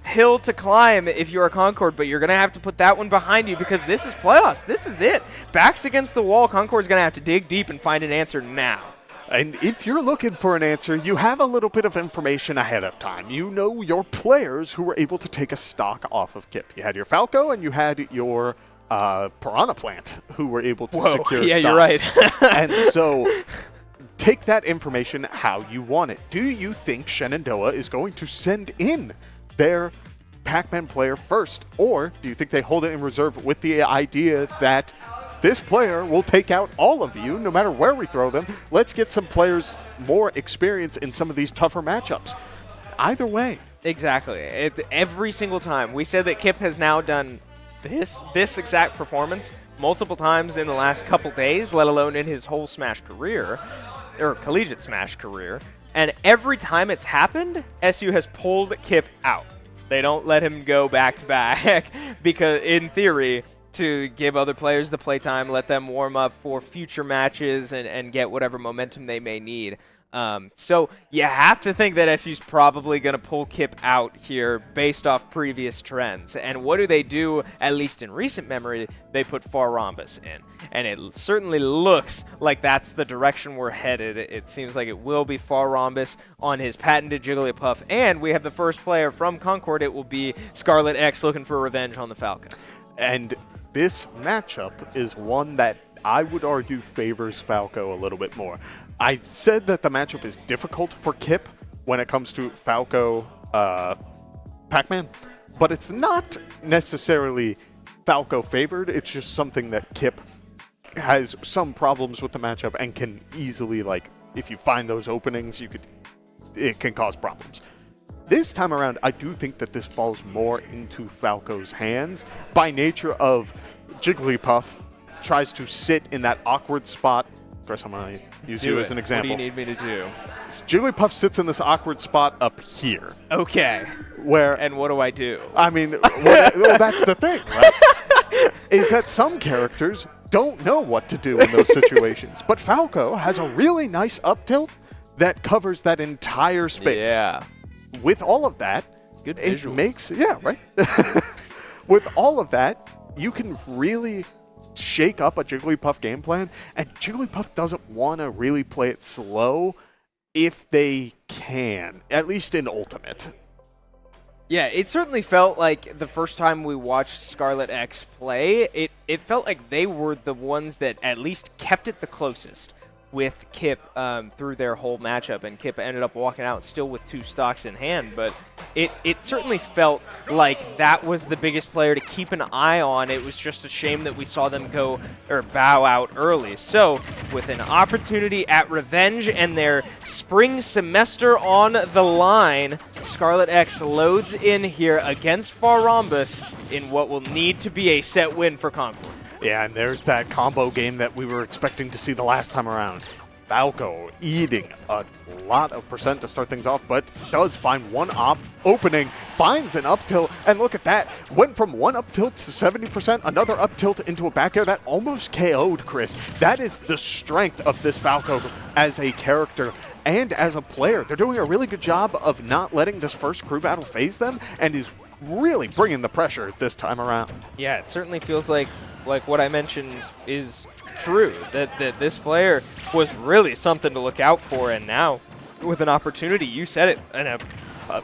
hill to climb if you're a Concord, but you're going to have to put that one behind you because this is playoffs. This is it. Backs against the wall. Concord's going to have to dig deep and find an answer now. And if you're looking for an answer, you have a little bit of information ahead of time. You know your players who were able to take a stock off of Kip. You had your Falco and you had your Piranha Plant who were able to secure yeah, stocks. You're right. And so take that information how you want it. Do you think Shenandoah is going to send in their Pac-Man player first? Or do you think they hold it in reserve with the idea that this player will take out all of you no matter where we throw them? Let's get some players more experience in some of these tougher matchups. Either way. Exactly. Every single time. We said that Kip has now done this exact performance multiple times in the last couple days, let alone in his whole Smash career, or collegiate Smash career. And every time it's happened, SU has pulled Kip out. They don't let him go back-to-back because, in theory, to give other players the playtime, let them warm up for future matches and get whatever momentum they may need. So you have to think that SU's probably going to pull Kip out here based off previous trends. And what do? At least in recent memory, they put Far Rhombus in. And it certainly looks like that's the direction we're headed. It seems like it will be Far Rhombus on his patented Jigglypuff. And we have the first player from Concord. It will be Scarlet X looking for revenge on the Falcon. And this matchup is one that I would argue favors Falco a little bit more. I said that the matchup is difficult for Kip when it comes to Falco Pac-Man, but it's not necessarily Falco favored. It's just something that Kip has some problems with the matchup and can easily, like, if you find those openings, it can cause problems. This time around, I do think that this falls more into Falco's hands by nature of Jigglypuff tries to sit in that awkward spot. Of course, I'm going to use you as an example. What do you need me to do? Jigglypuff sits in this awkward spot up here. Okay. Where, and what do I do? I mean, well, that's the thing, right? Is that some characters don't know what to do in those situations. But Falco has a really nice up tilt that covers that entire space. Yeah. With all of that, good it visuals. makes, yeah, right? With all of that, you can really shake up a Jigglypuff game plan, and Jigglypuff doesn't want to really play it slow if they can, at least in Ultimate. Yeah, it certainly felt like the first time we watched Scarlet X play, it felt like they were the ones that at least kept it the closest with Kip through their whole matchup, and Kip ended up walking out still with 2 stocks in hand, but it certainly felt like that was the biggest player to keep an eye on. It was just a shame that we saw them go or bow out early. So with an opportunity at revenge and their spring semester on the line, Scarlet X loads in here against Farambus in what will need to be a set win for Concord. Yeah, and there's that combo game that we were expecting to see the last time around. Falco eating a lot of percent to start things off, but does find one opening, finds an up tilt, and look at that. Went from one up tilt to 70%, another up tilt into a back air that almost KO'd Chris. That is the strength of this Falco as a character and as a player. They're doing a really good job of not letting this first crew battle phase them, and is really bringing the pressure this time around. Yeah, it certainly feels like what I mentioned is true, that this player was really something to look out for, and now with an opportunity, you said it, and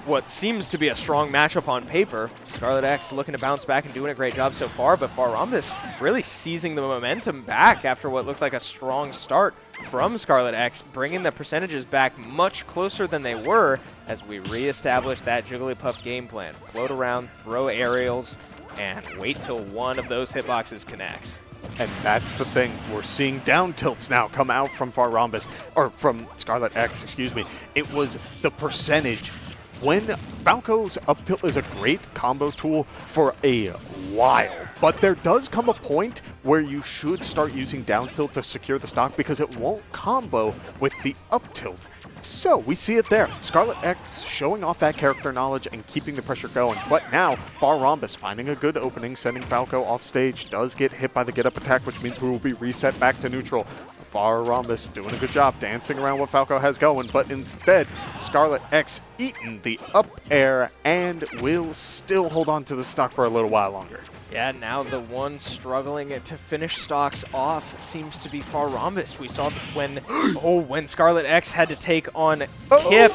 what seems to be a strong matchup on paper, Scarlet X looking to bounce back and doing a great job so far, but Farambus really seizing the momentum back after what looked like a strong start from Scarlet X, bringing the percentages back much closer than they were as we reestablish that Jigglypuff game plan. Float around, throw aerials, and wait till one of those hitboxes connects. And that's the thing. We're seeing down tilts now come out from Farambus, or from Scarlet X, excuse me. It was the percentage. When Falco's up tilt is a great combo tool for a while, but there does come a point where you should start using down tilt to secure the stock because it won't combo with the up tilt. So we see it there. Scarlet X showing off that character knowledge and keeping the pressure going. But now Farambus finding a good opening, sending Falco off stage, does get hit by the get up attack, which means we will be reset back to neutral. Farambus doing a good job dancing around what Falco has going, but instead Scarlet X eating the up air and will still hold on to the stock for a little while longer. Yeah, now the one struggling to finish stocks off seems to be Farambus. We saw when Scarlet X had to take on Kip,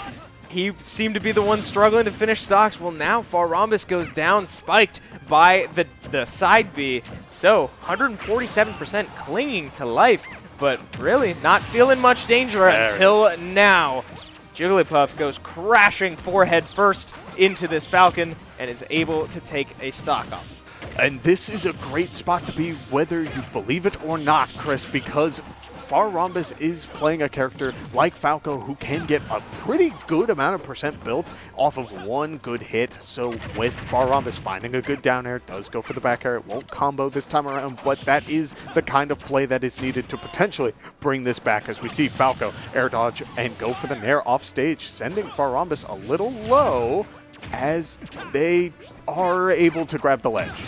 he seemed to be the one struggling to finish stocks. Well, now Farambus goes down, spiked by the side B. So 147% clinging to life, but really not feeling much danger until now. Jigglypuff goes crashing forehead first into this Falcon and is able to take a stock off. And this is a great spot to be, whether you believe it or not, Chris, because Farambus is playing a character like Falco who can get a pretty good amount of percent built off of one good hit. So with Farambus finding a good down air, does go for the back air. It won't combo this time around, but that is the kind of play that is needed to potentially bring this back, as we see Falco air dodge and go for the nair off stage, sending Farambus a little low as they are able to grab the ledge.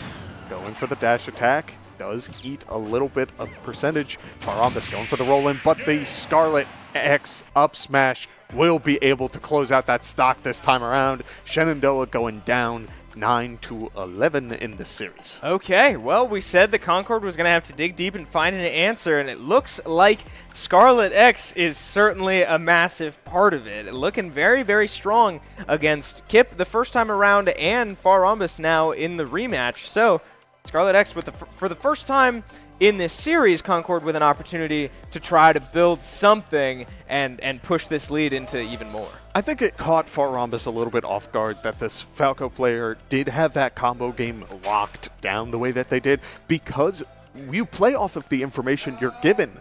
Going for the dash attack, does eat a little bit of percentage. Farambus going for the roll-in, but the Scarlet X up smash will be able to close out that stock this time around. Shenandoah going down 9-11 in this series. Okay, well, we said the Concord was going to have to dig deep and find an answer, and it looks like Scarlet X is certainly a massive part of it. Looking very, very strong against Kip the first time around and Farambus now in the rematch. So Scarlet X, for the first time in this series, Concord with an opportunity to try to build something and push this lead into even more. I think it caught Farambus a little bit off guard that this Falco player did have that combo game locked down the way that they did, because you play off of the information you're given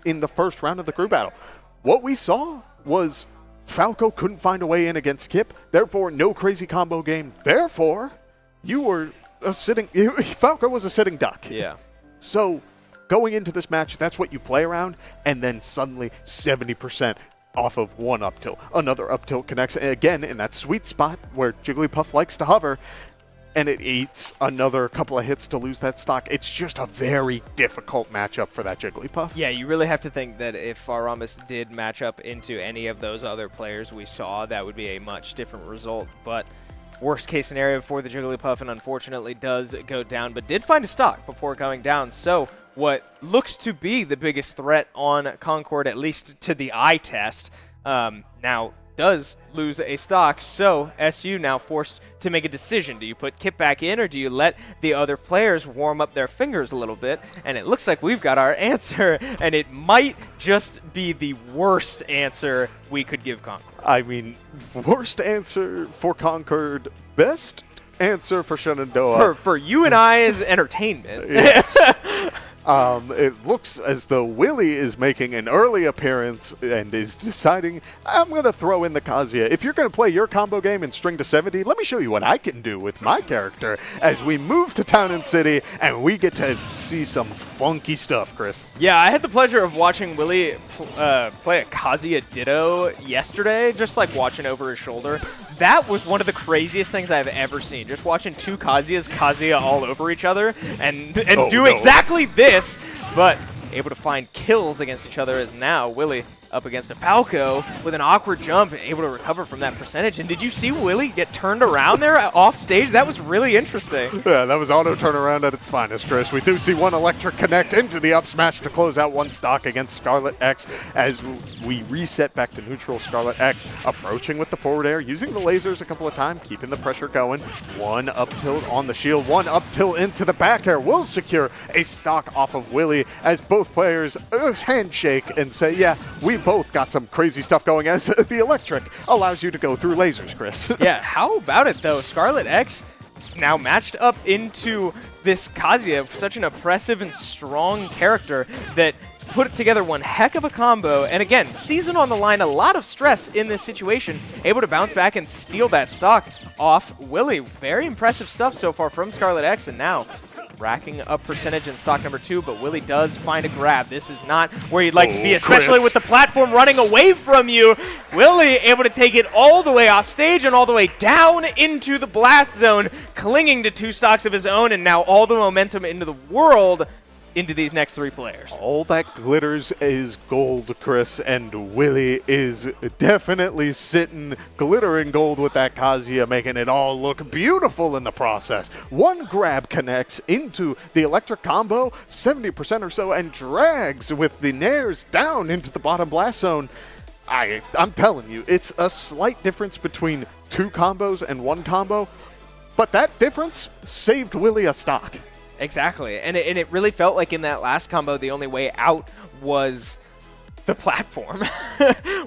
in the first round of the crew battle. What we saw was Falco couldn't find a way in against Kip, therefore no crazy combo game. Therefore, you were Falco was a sitting duck. Yeah. So, going into this match, that's what you play around, and then suddenly 70% off of one up tilt. Another up tilt connects, and again, in that sweet spot where Jigglypuff likes to hover, and it eats another couple of hits to lose that stock. It's just a very difficult matchup for that Jigglypuff. Yeah, you really have to think that if Rhombus did match up into any of those other players we saw, that would be a much different result. But worst case scenario for the Jigglypuff, and unfortunately does go down, but did find a stock before going down. So what looks to be the biggest threat on Concord, at least to the eye test, now does lose a stock, so SU now forced to make a decision. Do you put Kip back in, or do you let the other players warm up their fingers a little bit? And it looks like we've got our answer, and it might just be the worst answer we could give Concord. I mean, worst answer for Concord, best answer for Shenandoah. For you and I as entertainment. Yes. It looks as though Willie is making an early appearance and is deciding, I'm going to throw in the Kazuya. If you're going to play your combo game and string to 70, let me show you what I can do with my character as we move to Town and City and we get to see some funky stuff, Chris. Yeah, I had the pleasure of watching Willie play a Kazuya Ditto yesterday, just like watching over his shoulder. That was one of the craziest things I've ever seen. Just watching two Kazuya all over each other and do exactly this, but able to find kills against each other, as now Willie up against a Falco with an awkward jump, able to recover from that percentage. And did you see Willie get turned around there off stage? That was really interesting. Yeah, that was auto turnaround at its finest, Chris. We do see one electric connect into the up smash to close out one stock against Scarlet X as we reset back to neutral. Scarlet X approaching with the forward air, using the lasers a couple of times, keeping the pressure going. One up tilt on the shield, one up tilt into the back air will secure a stock off of Willie as both players handshake and say, yeah, we both got some crazy stuff going, as the electric allows you to go through lasers, Chris. Yeah, how about it though? Scarlet X now matched up into this Kazuya, such an oppressive and strong character that put together one heck of a combo. And again, season on the line, a lot of stress in this situation, able to bounce back and steal that stock off Willie. Very impressive stuff so far from Scarlet X, and now racking up percentage in stock number 2, but Willie does find a grab. This is not where you'd like to be, especially Chris, with the platform running away from you. Willie able to take it all the way off stage and all the way down into the blast zone, clinging to 2 stocks of his own, and now all the momentum into the world into these next 3 players. All that glitters is gold, Chris, and Willie is definitely sitting glittering gold with that Kazuya, making it all look beautiful in the process. One grab connects into the electric combo, 70% or so, and drags with the nairs down into the bottom blast zone. I'm telling you, it's a slight difference between 2 combos and 1 combo, but that difference saved Willie a stock. Exactly, and it really felt like in that last combo, the only way out was the platform.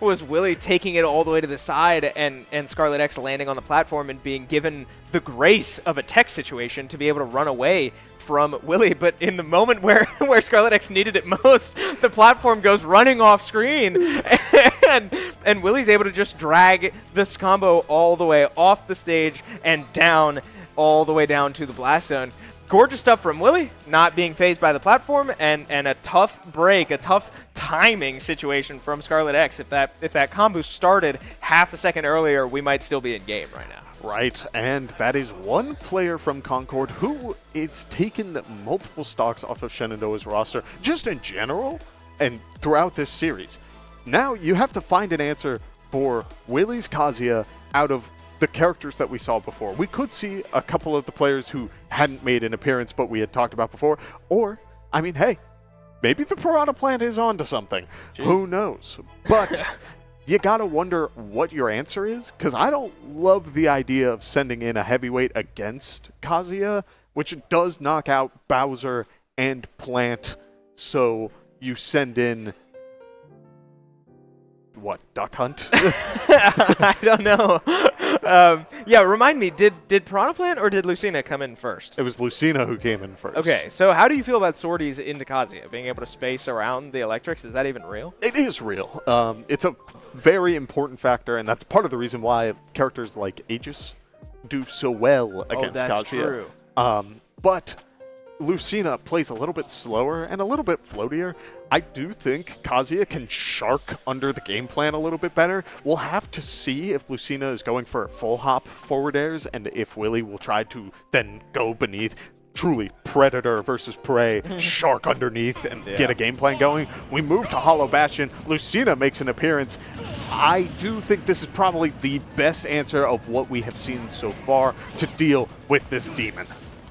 Was Willie taking it all the way to the side and Scarlet X landing on the platform and being given the grace of a tech situation to be able to run away from Willie. But in the moment where Scarlet X needed it most, the platform goes running off screen and Willie's able to just drag this combo all the way off the stage and down, all the way down to the blast zone. Gorgeous stuff from Willie, not being phased by the platform, and a tough break, a tough timing situation from Scarlet X. If that combo started half a second earlier, we might still be in game right now. Right, and that is one player from Concord who is taking multiple stocks off of Shenandoah's roster, just in general and throughout this series. Now you have to find an answer for Willie's Kazuya out of the characters that we saw before. We could see a couple of the players who hadn't made an appearance but we had talked about before, or, I mean, hey, maybe the Piranha Plant is onto something. Gee. Who knows? But you gotta wonder what your answer is, because I don't love the idea of sending in a heavyweight against Kazuya, which does knock out Bowser and Plant, so you send in what, Duck Hunt? I don't know. Yeah, remind me, did Piranha or did Lucina come in first? It was Lucina who came in first. Okay, so how do you feel about sorties into Kazuya? Being able to space around the electrics, is that even real? It is real. It's a very important factor, and that's part of the reason why characters like Aegis do so well against that's Kazuya. true. But Lucina plays a little bit slower and a little bit floatier. I do think Kazuya can shark under the game plan a little bit better. We'll have to see if Lucina is going for full hop forward airs and if Willie will try to then go beneath. Truly predator versus prey, shark underneath and get a game plan going. We move to Hollow Bastion. Lucina makes an appearance. I do think this is probably the best answer of what we have seen so far to deal with this demon.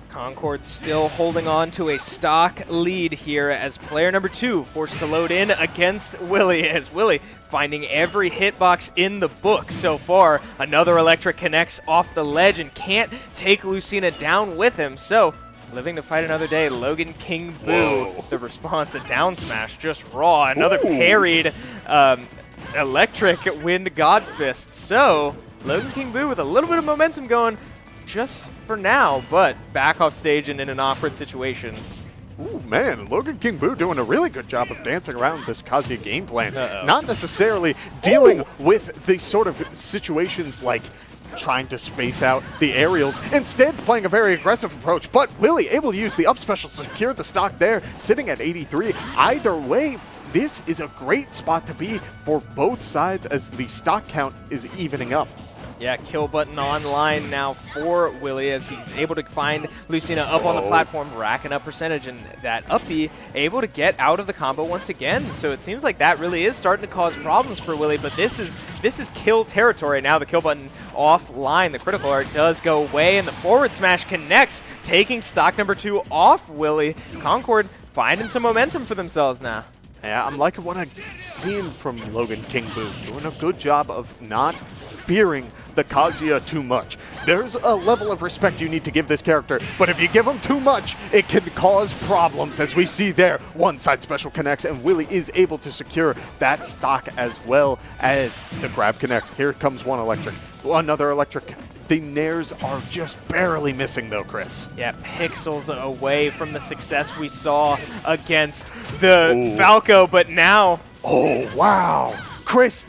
Concord still holding on to a stock lead here as player number 2 forced to load in against Willie, as Willie finding every hitbox in the book so far. Another electric connects off the ledge and can't take Lucina down with him, so living to fight another day. Logan King Boo, the response, a down smash, just raw. Another parried electric wind god fist. So Logan King Boo with a little bit of momentum going just for now, but back off stage and in an awkward situation. Ooh, man, Logan King Boo doing a really good job of dancing around this Kazuya game plan. Not necessarily dealing with the sort of situations like trying to space out the aerials, instead playing a very aggressive approach, but Willie able to use the up special to secure the stock there, sitting at 83. Either way, this is a great spot to be for both sides as the stock count is evening up. Yeah, kill button online now for Willie as he's able to find Lucina up on the platform, racking up percentage, and that up B able to get out of the combo once again. So it seems like that really is starting to cause problems for Willie, but this is kill territory. Now the kill button offline, the critical art does go away, and the forward smash connects, taking stock number 2 off Willie. Concord finding some momentum for themselves now. Yeah, I'm liking what I'm seeing from Logan King Boo, doing a good job of not fearing the Kazuya too much. There's a level of respect you need to give this character, but if you give him too much, it can cause problems, as we see there. One side special connects, and Willie is able to secure that stock as well as the grab connects. Here comes one electric, another electric. The nairs are just barely missing, though, Chris. Yeah, pixels away from the success we saw against the Falco, but now... Oh, wow. Chris,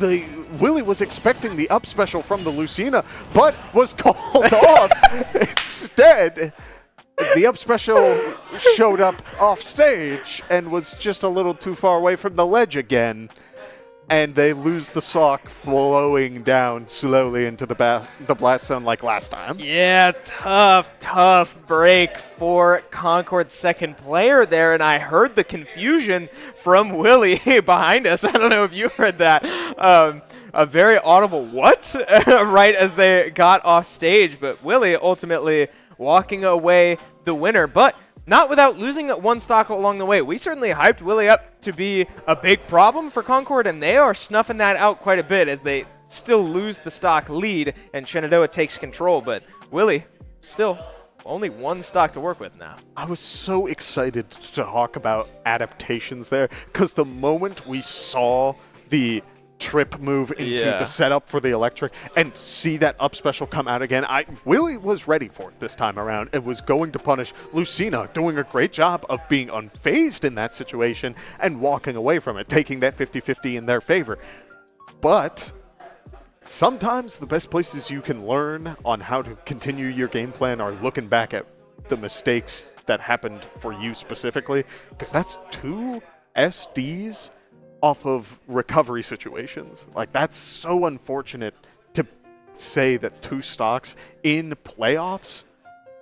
Willie was expecting the up special from the Lucina, but was called off. Instead, the up special showed up off stage and was just a little too far away from the ledge again. And they lose the sock flowing down slowly into the blast zone like last time. Yeah, tough break for Concord's second player there, and I heard the confusion from Willie behind us. I don't know if you heard that. A very audible what right as they got off stage, but Willie ultimately walking away the winner, but not without losing one stock along the way. We certainly hyped Willie up to be a big problem for Concord, and they are snuffing that out quite a bit as they still lose the stock lead, and Shenandoah takes control. But Willie, still only one stock to work with now. I was so excited to talk about adaptations there, because the moment we saw the trip move into the setup for the electric and see that up special come out again, Willie was ready for it this time around and was going to punish Lucina, doing a great job of being unfazed in that situation and walking away from it, taking that 50-50 in their favor. But sometimes the best places you can learn on how to continue your game plan are looking back at the mistakes that happened for you specifically, because that's 2 SDs off of recovery situations. Like, that's so unfortunate to say that 2 stocks in playoffs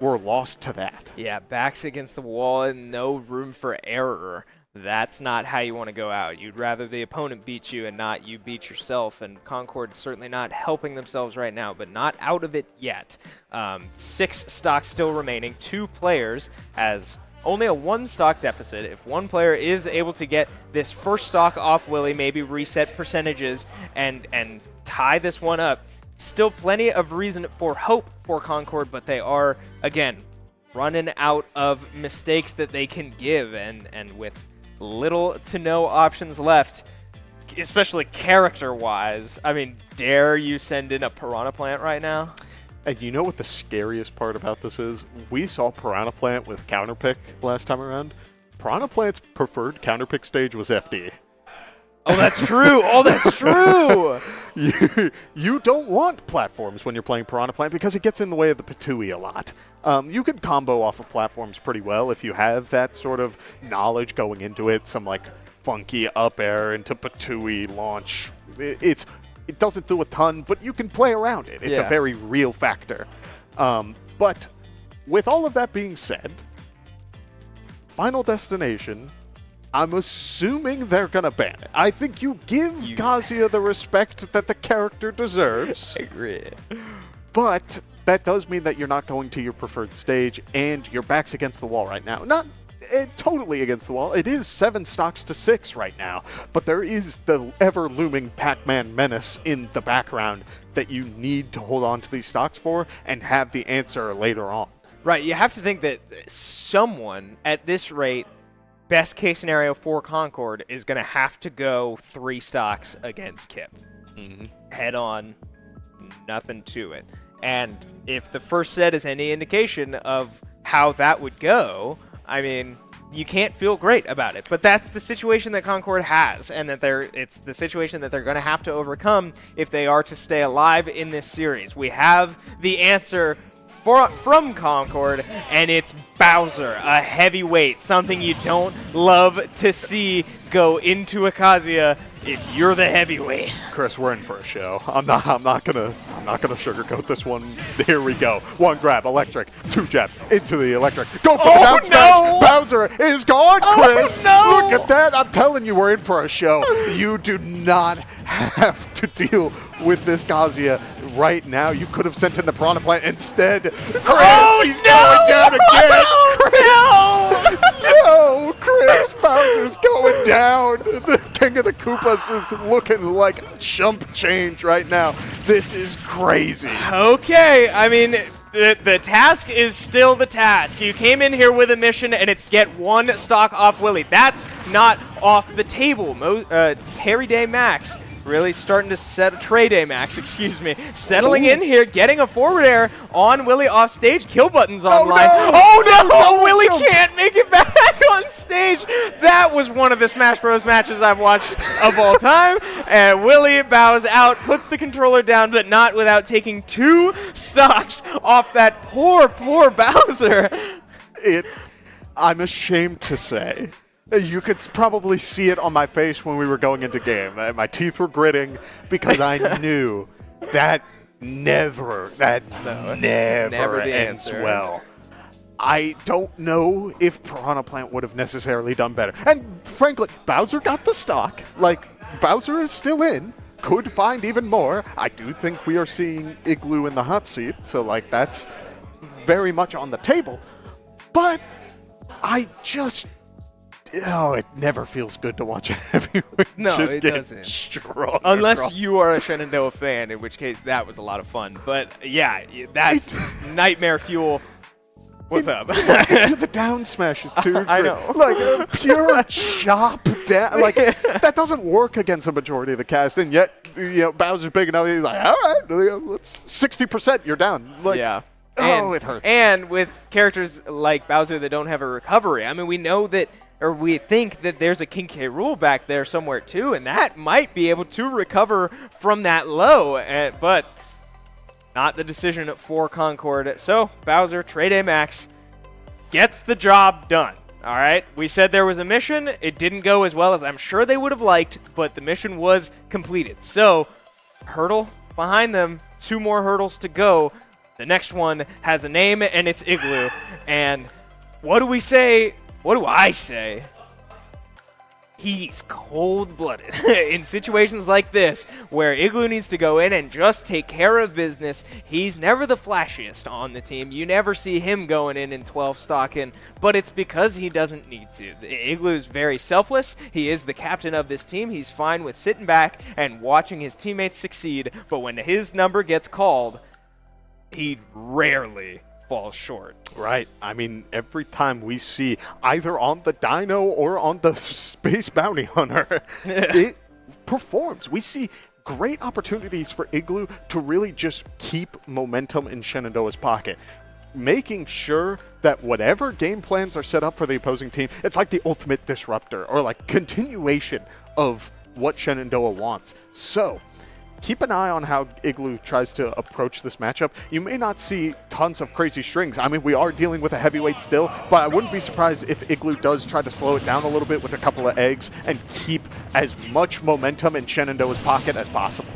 were lost to that. Yeah, backs against the wall and no room for error. That's not how you want to go out. You'd rather the opponent beat you and not you beat yourself, and Concord certainly not helping themselves right now, but not out of it yet. 6 stocks still remaining, 2 players, as only a 1 stock deficit. If one player is able to get this first stock off Willie, maybe reset percentages and tie this one up, still plenty of reason for hope for Concord, but they are, again, running out of mistakes that they can give, and with little to no options left, especially character-wise. I mean, dare you send in a Piranha Plant right now? And you know what the scariest part about this is? We saw Piranha Plant with Counterpick last time around. Piranha Plant's preferred counterpick stage was FD. Oh, that's true. Oh, that's true. You don't want platforms when you're playing Piranha Plant because it gets in the way of the Patooey a lot. You could combo off of platforms pretty well if you have that sort of knowledge going into it, some like funky up air into Patooey launch. It doesn't do a ton, but you can play around it. It's a very real factor. But with all of that being said, Final Destination, I'm assuming they're going to ban it. I think you give Kazuya the respect that the character deserves. I agree. But that does mean that you're not going to your preferred stage, and your back's against the wall right now. Not totally against the wall. It is 7 stocks to 6 right now, but there is the ever-looming Pac-Man menace in the background that you need to hold on to these stocks for and have the answer later on. Right, you have to think that someone at this rate, best case scenario for Concord, is going to have to go 3 stocks against Kip. Head on, nothing to it. And if the first set is any indication of how that would go, I mean, you can't feel great about it. But that's the situation that Concord has, and that it's the situation that they're going to have to overcome if they are to stay alive in this series. We have the answer from Concord, and it's Bowser, a heavyweight, something you don't love to see go into a Kazuya if you're the heavyweight. Chris, we're in for a show. I'm not gonna sugarcoat this one. Here we go. 1 grab, electric, 2 jab into the electric. Go for the down smash. Bowser is gone, Chris. No. Look at that. I'm telling you, we're in for a show. You do not have to deal with this Kazuya right now. You could have sent in the Piranha Plant instead. Chris, he's going down again. No, Chris, Bowser's going down. The King of the Koopas is looking like chump change right now. This is crazy. Okay, I mean, the task is still the task. You came in here with a mission, and it's get 1 stock off Willie. That's not off the table. Terry Day Max really starting to set a Trey Day Max, excuse me. Settling in here, getting a forward air on Willie off stage. Kill button's online. Oh no! Willie can't make it back on stage. That was one of the Smash Bros. Matches I've watched of all time. And Willie bows out, puts the controller down, but not without taking 2 stocks off that poor Bowser. I'm ashamed to say. You could probably see it on my face when we were going into game. My teeth were gritting because I knew that never ends well. I don't know if Piranha Plant would have necessarily done better. And frankly, Bowser got the stock. Like, Bowser is still in. Could find even more. I do think we are seeing Igloo in the hot seat, so like that's very much on the table. But it never feels good to watch a heavyweight just get stronger. Unless you are a Shenandoah fan, in which case that was a lot of fun. But yeah, that's nightmare fuel. What's up? Into the down smashes too. I know. Like a pure chop down. Like that doesn't work against the majority of the cast, and yet Bowser's big enough. He's like, all right, let's 60%. You're down. Like, yeah. It hurts. And with characters like Bowser that don't have a recovery, I mean, we know that. Or we think that there's a King K. Rool back there somewhere too, and that might be able to recover from that low, but not the decision for Concord. So Bowser, Trey Day Max, gets the job done. All right, we said there was a mission. It didn't go as well as I'm sure they would have liked, but the mission was completed. So hurdle behind them, 2 more hurdles to go. The next one has a name, and it's Igloo. And what do we say? What do I say? He's cold-blooded. In situations like this, where Igloo needs to go in and just take care of business, he's never the flashiest on the team. You never see him going in 12 stock in, but it's because he doesn't need to. Igloo's very selfless. He is the captain of this team. He's fine with sitting back and watching his teammates succeed, but when his number gets called, he rarely falls short. Right. I mean, every time we see either on the Dino or on the Space Bounty Hunter, performs. We see great opportunities for Igloo to really just keep momentum in Shenandoah's pocket, making sure that whatever game plans are set up for the opposing team, it's like the ultimate disruptor or like continuation of what Shenandoah wants. So keep an eye on how Igloo tries to approach this matchup. You may not see tons of crazy strings. I mean, we are dealing with a heavyweight still, but I wouldn't be surprised if Igloo does try to slow it down a little bit with a couple of eggs and keep as much momentum in Shenandoah's pocket as possible.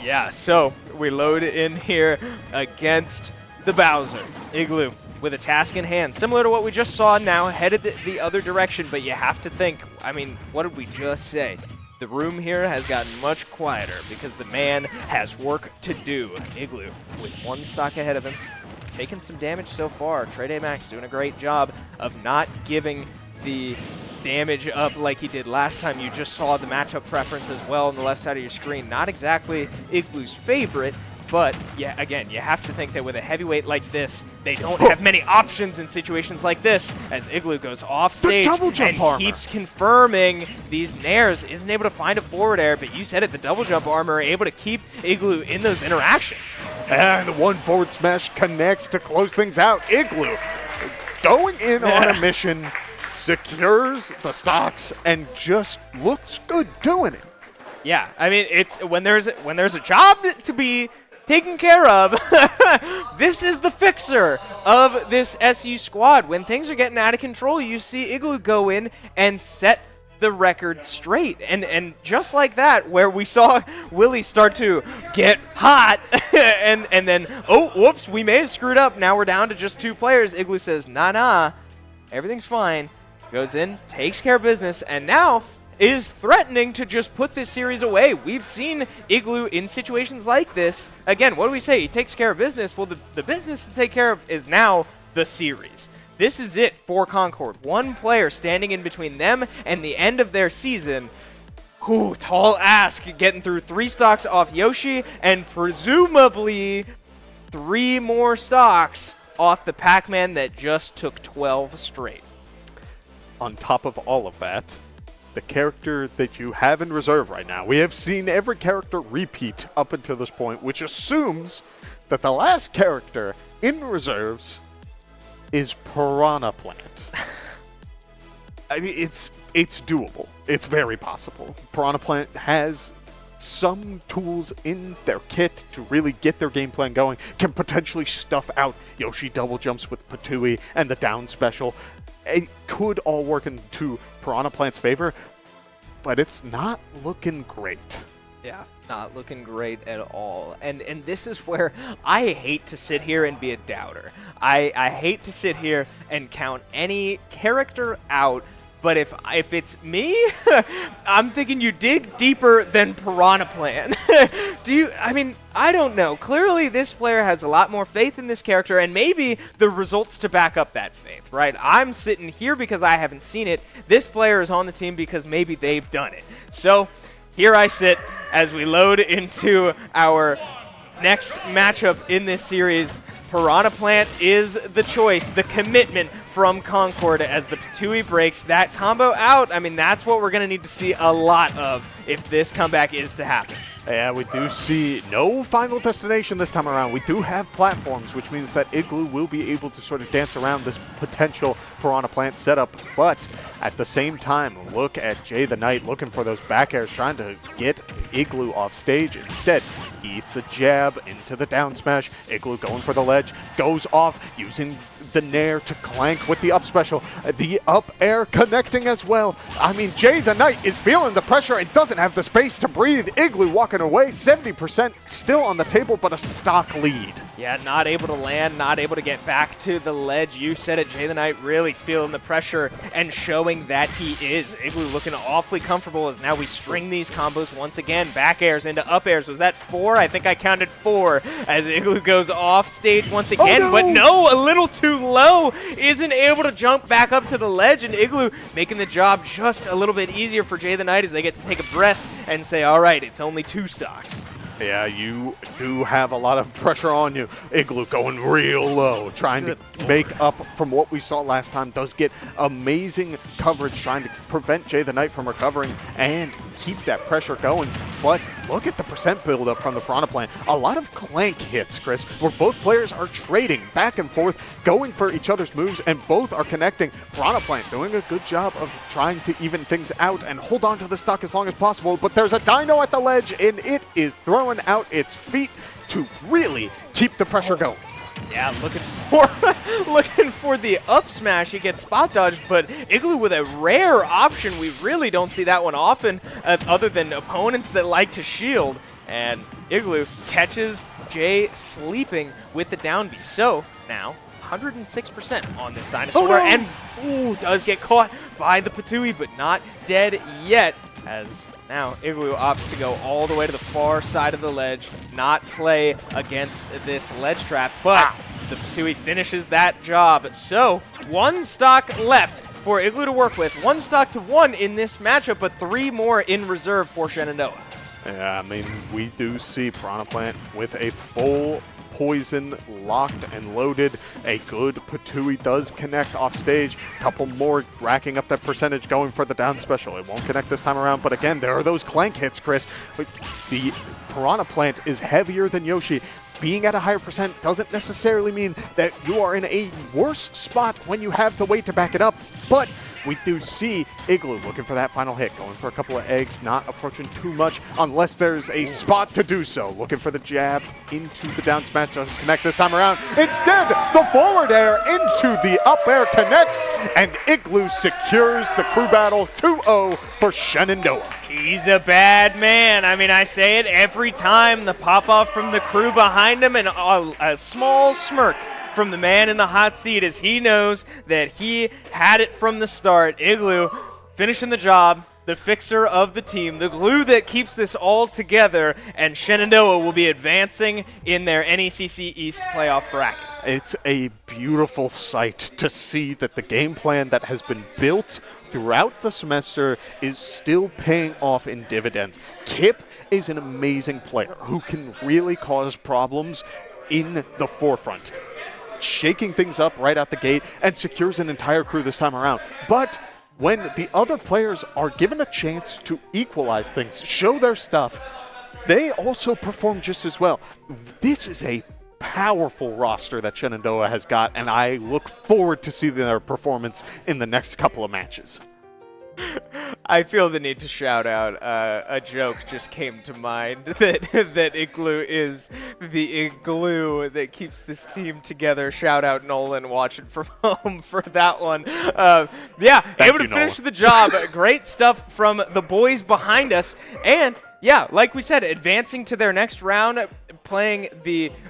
Yeah, so we load in here against the Bowser. Igloo with a task in hand, similar to what we just saw now, headed the other direction, but you have to think, I mean, what did we just say? The room here has gotten much quieter because the man has work to do. Igloo with one stock ahead of him, taking some damage so far. Trey Max doing a great job of not giving the damage up like he did last time. You just saw the matchup preference as well on the left side of your screen. Not exactly Igloo's favorite, but yeah, again, you have to think that with a heavyweight like this, they don't have many options in situations like this, as Igloo goes off stage and keeps confirming these nairs, isn't able to find a forward air, but you said it, the double jump armor able to keep Igloo in those interactions. And one forward smash connects to close things out. Igloo going in on a mission, secures the stocks, and just looks good doing it. Yeah, I mean, it's when there's a job to be taken care of, this is the fixer of this SU squad. When things are getting out of control, you see Igloo go in and set the record straight. And just like that, where we saw Willie start to get hot, and then, oh, whoops, we may have screwed up. Now we're down to just 2 players. Igloo says, nah, everything's fine. Goes in, takes care of business, and now is threatening to just put this series away. We've seen Igloo in situations like this. Again, what do we say? He takes care of business. Well, the business to take care of is now the series. This is it for Concord. One player standing in between them and the end of their season. Ooh, tall ask, getting through 3 stocks off Yoshi and presumably 3 more stocks off the Pac-Man that just took 12 straight. On top of all of that, the character that you have in reserve right now. We have seen every character repeat up until this point, which assumes that the last character in reserves is Piranha Plant. I mean, it's doable. It's very possible. Piranha Plant has some tools in their kit to really get their game plan going, can potentially stuff out Yoshi double jumps with Patui and the down special. It could all work into Piranha Plant's favor, but it's not looking great. Yeah, not looking great at all. And this is where I hate to sit here and be a doubter. I hate to sit here and count any character out, but if it's me, I'm thinking you dig deeper than Piranha Plant. I don't know. Clearly, this player has a lot more faith in this character, and maybe the results to back up that faith, right? I'm sitting here because I haven't seen it. This player is on the team because maybe they've done it. So here I sit as we load into our next matchup in this series. Piranha Plant is the choice, the commitment from Concord as the Patui breaks that combo out. I mean, that's what we're going to need to see a lot of if this comeback is to happen. Yeah, we do see no final destination this time around. We do have platforms, which means that Igloo will be able to sort of dance around this potential Piranha Plant setup. But at the same time, look at Jay the Knight looking for those back airs, trying to get Igloo off stage. Instead, eats a jab into the down smash. Igloo going for the ledge, goes off using the nair to clank with the up special. The up air connecting as well. I mean, Jay the Knight is feeling the pressure and doesn't have the space to breathe. Igloo walking away, 70% still on the table, but a stock lead. Yeah, not able to land, not able to get back to the ledge. You said it, Jay the Knight really feeling the pressure and showing that he is. Igloo looking awfully comfortable as now we string these combos once again. Back airs into up airs. Was that 4? I think I counted 4 as Igloo goes off stage once again. Oh, no. But no, a little too low. Isn't able to jump back up to the ledge, and Igloo making the job just a little bit easier for Jay the Knight as they get to take a breath and say, all right, it's only 2 stocks. Yeah, you do have a lot of pressure on you. Igloo going real low, trying to make up from what we saw last time. Does get amazing coverage, trying to prevent Jay the Knight from recovering and keep that pressure going. But look at the percent buildup from the Piranha Plant. A lot of clank hits, Chris, where both players are trading back and forth, going for each other's moves, and both are connecting. Piranha Plant doing a good job of trying to even things out and hold on to the stock as long as possible. But there's a dino at the ledge, and it is throwing out its feet to really keep the pressure going. Yeah, looking for the up smash. He gets spot dodged, but Igloo with a rare option. We really don't see that one often, other than opponents that like to shield. And Igloo catches Jay sleeping with the down B. So now 106% on this dinosaur, Oh, no. and does get caught by the Patui, but not dead yet. As now Igloo opts to go all the way to the far side of the ledge, not play against this ledge trap, but the Patui finishes that job. So 1 stock left for Igloo to work with. 1 stock to 1 in this matchup, but 3 more in reserve for Shenandoah. Yeah, I mean, we do see Piranha Plant with a full poison locked and loaded. A good Patui does connect off stage. Couple more racking up that percentage, going for the down special. It won't connect this time around, but again, there are those clank hits, Chris. But the Piranha Plant is heavier than Yoshi. Being at a higher percent doesn't necessarily mean that you are in a worse spot when you have the weight to back it up, but we do see Igloo looking for that final hit, going for a couple of eggs, not approaching too much unless there's a spot to do so. Looking for the jab into the down smash, doesn't connect this time around. Instead, the forward air into the up air connects, and Igloo secures the crew battle 2-0 for Shenandoah. He's a bad man. I mean, I say it every time. The pop-off from the crew behind him and a small smirk from the man in the hot seat as he knows that he had it from the start. Igloo finishing the job, the fixer of the team, the glue that keeps this all together, and Shenandoah will be advancing in their NECC East playoff bracket. It's a beautiful sight to see that the game plan that has been built throughout the semester is still paying off in dividends. Kip is an amazing player who can really cause problems in the forefront, shaking things up right out the gate, and secures an entire crew this time around. But when the other players are given a chance to equalize things, show their stuff, they also perform just as well. This is a powerful roster that Shenandoah has got, and I look forward to seeing their performance in the next couple of matches. I feel the need to shout out a joke just came to mind that Igloo is the igloo that keeps this team together. Shout out Nolan watching from home for that one. Yeah, able to finish the job. Great stuff from the boys behind us. And yeah, like we said, advancing to their next round, playing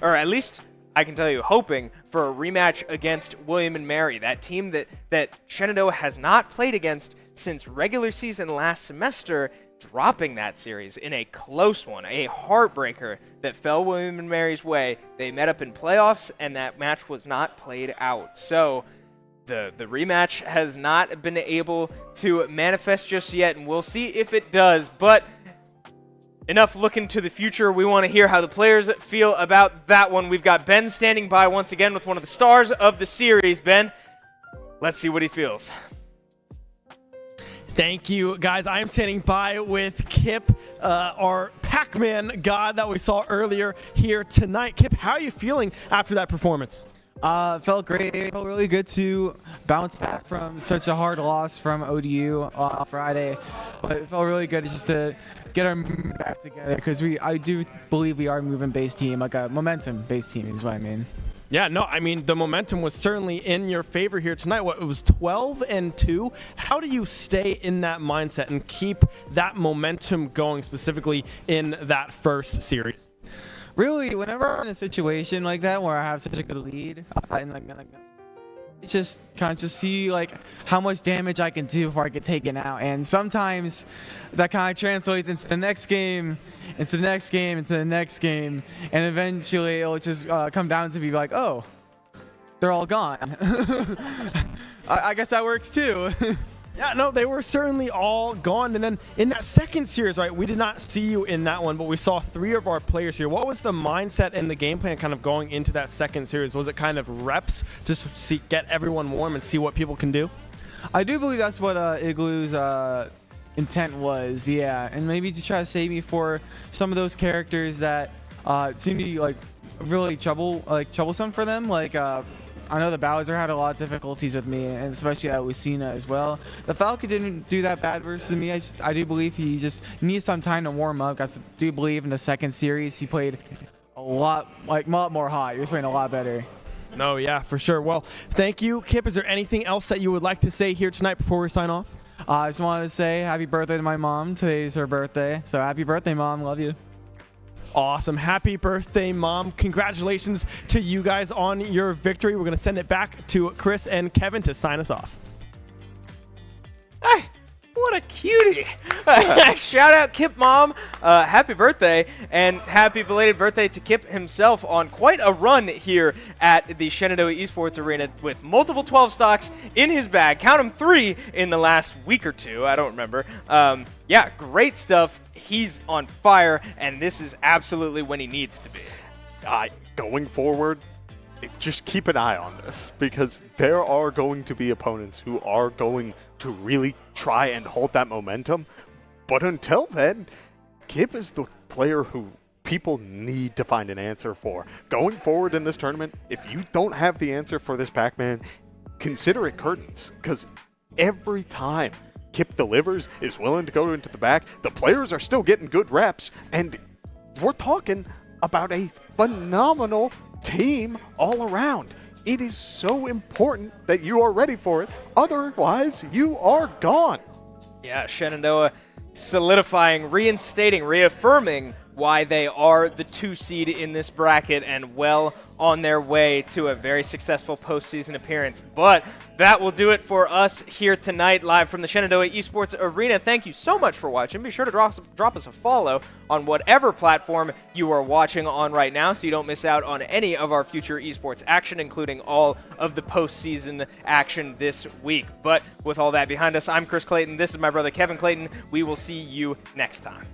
or at least I can tell you, hoping for a rematch against William and Mary, that team that Shenandoah has not played against since regular season last semester, dropping that series in a close one, a heartbreaker that fell William and Mary's way. They met up in playoffs, and that match was not played out. So the rematch has not been able to manifest just yet, and we'll see if it does. But enough looking to the future. We want to hear how the players feel about that one. We've got Ben standing by once again with one of the stars of the series. Ben, let's see what he feels. Thank you, guys. I am standing by with Kip, our Pac-Man god that we saw earlier here tonight. Kip, how are you feeling after that performance? Felt great. It felt really good to bounce back from such a hard loss from ODU on Friday. But it felt really good just to get our movement back together, because I do believe we are a movement-based team, like a momentum-based team is what I mean. Yeah, no, I mean, the momentum was certainly in your favor here tonight. It was 12-2. How do you stay in that mindset and keep that momentum going, specifically in that first series? Really, whenever I'm in a situation like that where I have such a good lead, it's just kind of just see like how much damage I can do before I get taken out. And sometimes that kind of translates into the next game, into the next game, into the next game, and eventually it'll just come down to be like, oh, they're all gone. I guess that works too. Yeah, no, they were certainly all gone. And then in that second series, right, we did not see you in that one, but we saw 3 of our players here. What was the mindset and the game plan kind of going into that second series? Was it kind of reps to get everyone warm and see what people can do? I do believe that's what Igloo's intent was, yeah. And maybe to try to save me for some of those characters that seem to be like really troublesome for them. Like I know the Bowser had a lot of difficulties with me, and especially at Lucina as well. The Falcon didn't do that bad versus me. I do believe he just needs some time to warm up. I do believe in the second series he played a lot more hot. He was playing a lot better. No, yeah, for sure. Well, thank you, Kip. Is there anything else that you would like to say here tonight before we sign off? I just wanted to say happy birthday to my mom. Today's her birthday, so happy birthday, Mom. Love you. Awesome. Happy birthday, Mom. Congratulations to you guys on your victory. We're going to send it back to Chris and Kevin to sign us off. Hey, what a cutie. Shout out Kip Mom. Happy birthday, and happy belated birthday to Kip himself on quite a run here at the Shenandoah Esports Arena with multiple 12 stocks in his bag. Count them 3 in the last week or 2. I don't remember. Yeah, great stuff. He's on fire, and this is absolutely when he needs to be. Going forward, just keep an eye on this, because there are going to be opponents who are going to really try and hold that momentum. But until then, Kip is the player who people need to find an answer for. Going forward in this tournament, if you don't have the answer for this Pac-Man, consider it curtains, because every time Kip delivers, is willing to go into the back, the players are still getting good reps, and we're talking about a phenomenal team all around. It is so important that you are ready for it. Otherwise, you are gone. Yeah, Shenandoah solidifying, reinstating, reaffirming why they are the 2 seed in this bracket and well on their way to a very successful postseason appearance. But that will do it for us here tonight, live from the Shenandoah Esports Arena. Thank you so much for watching. Be sure to drop us a follow on whatever platform you are watching on right now so you don't miss out on any of our future esports action, including all of the postseason action this week. But with all that behind us, I'm Chris Clayton. This is my brother Kevin Clayton. We will see you next time.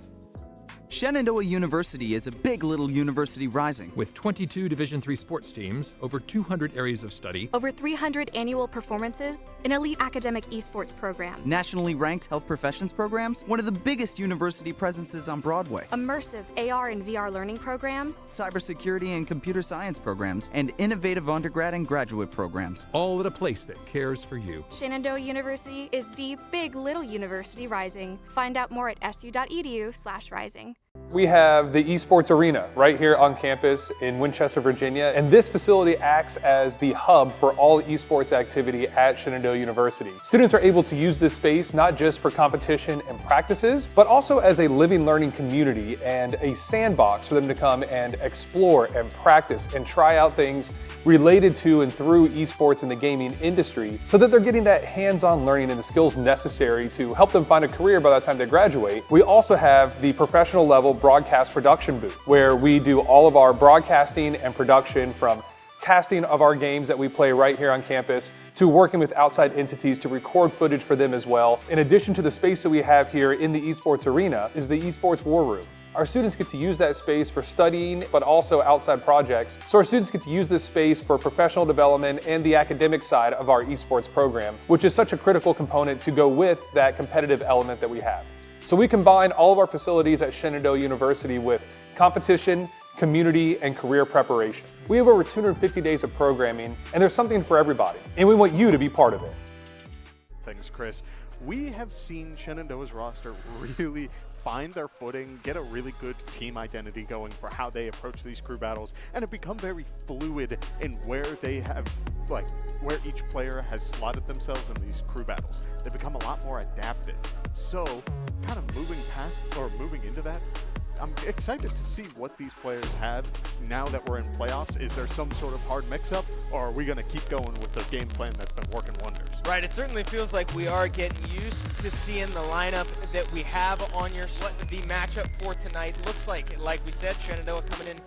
Shenandoah University is a big little university rising. With 22 Division III sports teams, over 200 areas of study, over 300 annual performances, an elite academic esports program, nationally ranked health professions programs, one of the biggest university presences on Broadway, immersive AR and VR learning programs, cybersecurity and computer science programs, and innovative undergrad and graduate programs. all at a place that cares for you. Shenandoah University is the big little university rising. Find out more at su.edu/rising. We have the Esports Arena right here on campus in Winchester, Virginia, and this facility acts as the hub for all esports activity at Shenandoah University. Students are able to use this space not just for competition and practices, but also as a living learning community and a sandbox for them to come and explore and practice and try out things related to and through esports in the gaming industry, so that they're getting that hands-on learning and the skills necessary to help them find a career by the time they graduate. We also have the professional level broadcast production booth, where we do all of our broadcasting and production, from casting of our games that we play right here on campus to working with outside entities to record footage for them as well. In addition to the space that we have here in the Esports Arena is the Esports War Room. Our students get to use that space for studying, but also outside projects. So our students get to use this space for professional development and the academic side of our esports program, which is such a critical component to go with that competitive element that we have. So we combine all of our facilities at Shenandoah University with competition, community, and career preparation. We have over 250 days of programming, and there's something for everybody, and we want you to be part of it. Thanks, Chris. We have seen Shenandoah's roster really find their footing, get a really good team identity going for how they approach these crew battles, and have become very fluid in where they have, like, where each player has slotted themselves in these crew battles. They've become a lot more adaptive. So, kind of moving into that, I'm excited to see what these players have now that we're in playoffs. Is there some sort of hard mix-up, or are we going to keep going with the game plan that's been working wonders? Right, it certainly feels like we are getting used to seeing the lineup that we have on your what the matchup for tonight looks like we said, Shenandoah coming in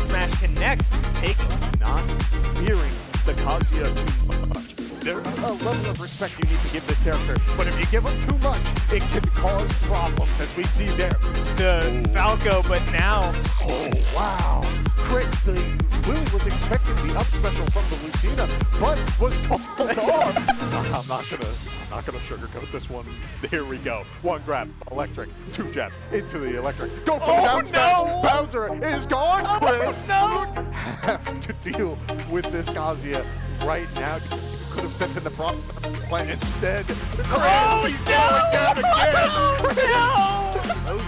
smash connects, taking. Not fearing the Kazuya too much. There's a level of respect you need to give this character, but if you give him too much, it can cause problems, as we see there. The Falco, but now. Oh, wow. Chris, the Willie was expecting the up special from the Lucina, but was pulled off. I'm not gonna sugarcoat this one. Here we go. One grab, electric, two jab, into the electric. Go for the down smash. Bowser is gone, Chris. No! Have to deal with this Kazuya right now. Could have sent in the prop plan instead. Chris, he's going down again.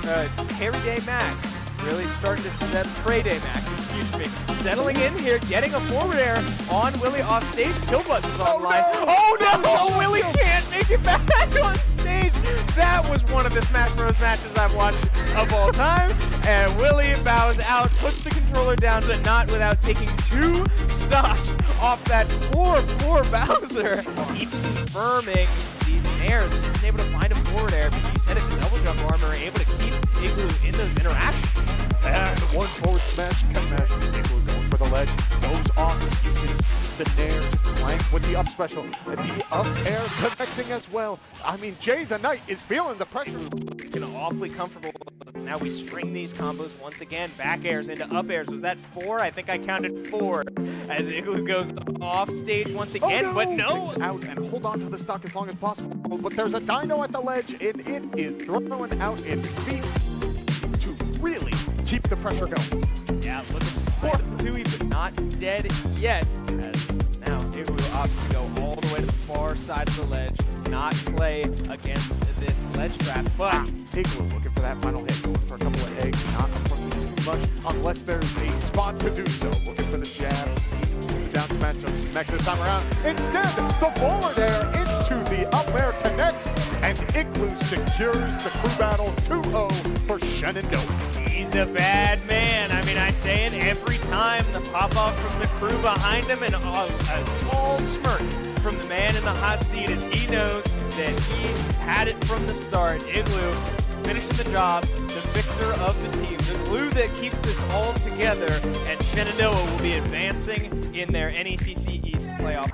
No! Carry Day Max really starting to set Trey Day Max, excuse me. Settling in here, getting a forward air on Willie off stage. Kill button's online. Oh no! Willie can't make it back on stage. That was one of the Smash Bros. Matches I've watched of all time. And Willie bows out, puts the controller down, but not without taking 2 stocks off that poor Bowser. Keeps confirming these airs. He's able to find a forward air, but you said it, the double jump armor, able to keep Igloo in those interactions. And one forward smash, cut mash. Igloo going for the ledge, goes off using the nair to flank with the up special. And the up air connecting as well. I mean, Jay the Knight is feeling the pressure. Looking awfully comfortable. Now we string these combos once again. Back airs into up airs. Was that 4? I think I counted 4. As Igloo goes off stage once again, but no! Takes out and hold on to the stock as long as possible. But there's a dino at the ledge, and it is throwing out its feet to really keep the pressure going. Yeah, looking for the 2, but not dead yet. As now Igloo opts to go all the way to the far side of the ledge, not play against this ledge trap, but Igloo looking for that final hit, going for a couple of eggs, not approaching too much unless there's a spot to do so. Looking for the jab, the down smash of Mech this time around. Instead, the forward air into the up air connects, and Igloo secures the crew battle 2-0 for Shenandoah. He's a bad man. I mean, I say it every time. The pop-off from the crew behind him, and a small smirk from the man in the hot seat as he knows that he had it from the start. Igloo finishing the job, the fixer of the team, the glue that keeps this all together, and Shenandoah will be advancing in their NECC East playoff.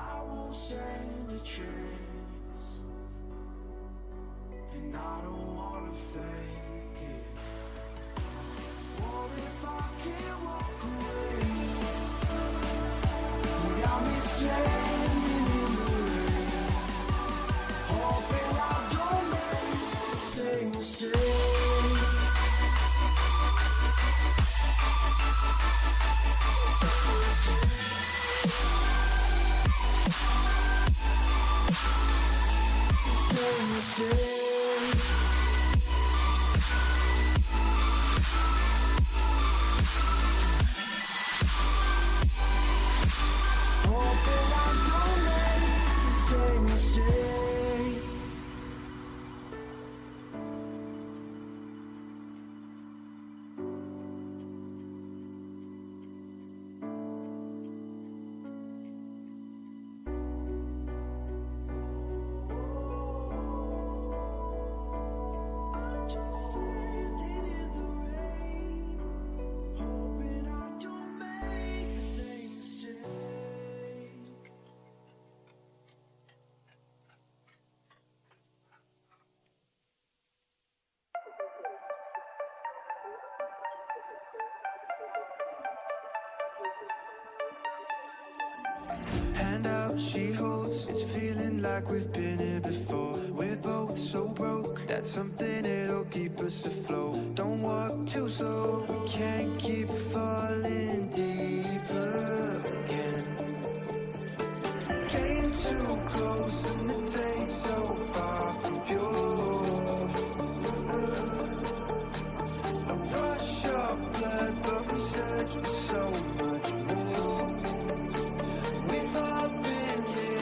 Hand out, she holds. It's feeling like we've been here before. We're both so broke. That's something that'll keep us afloat. Don't walk too slow. We can't keep falling deep.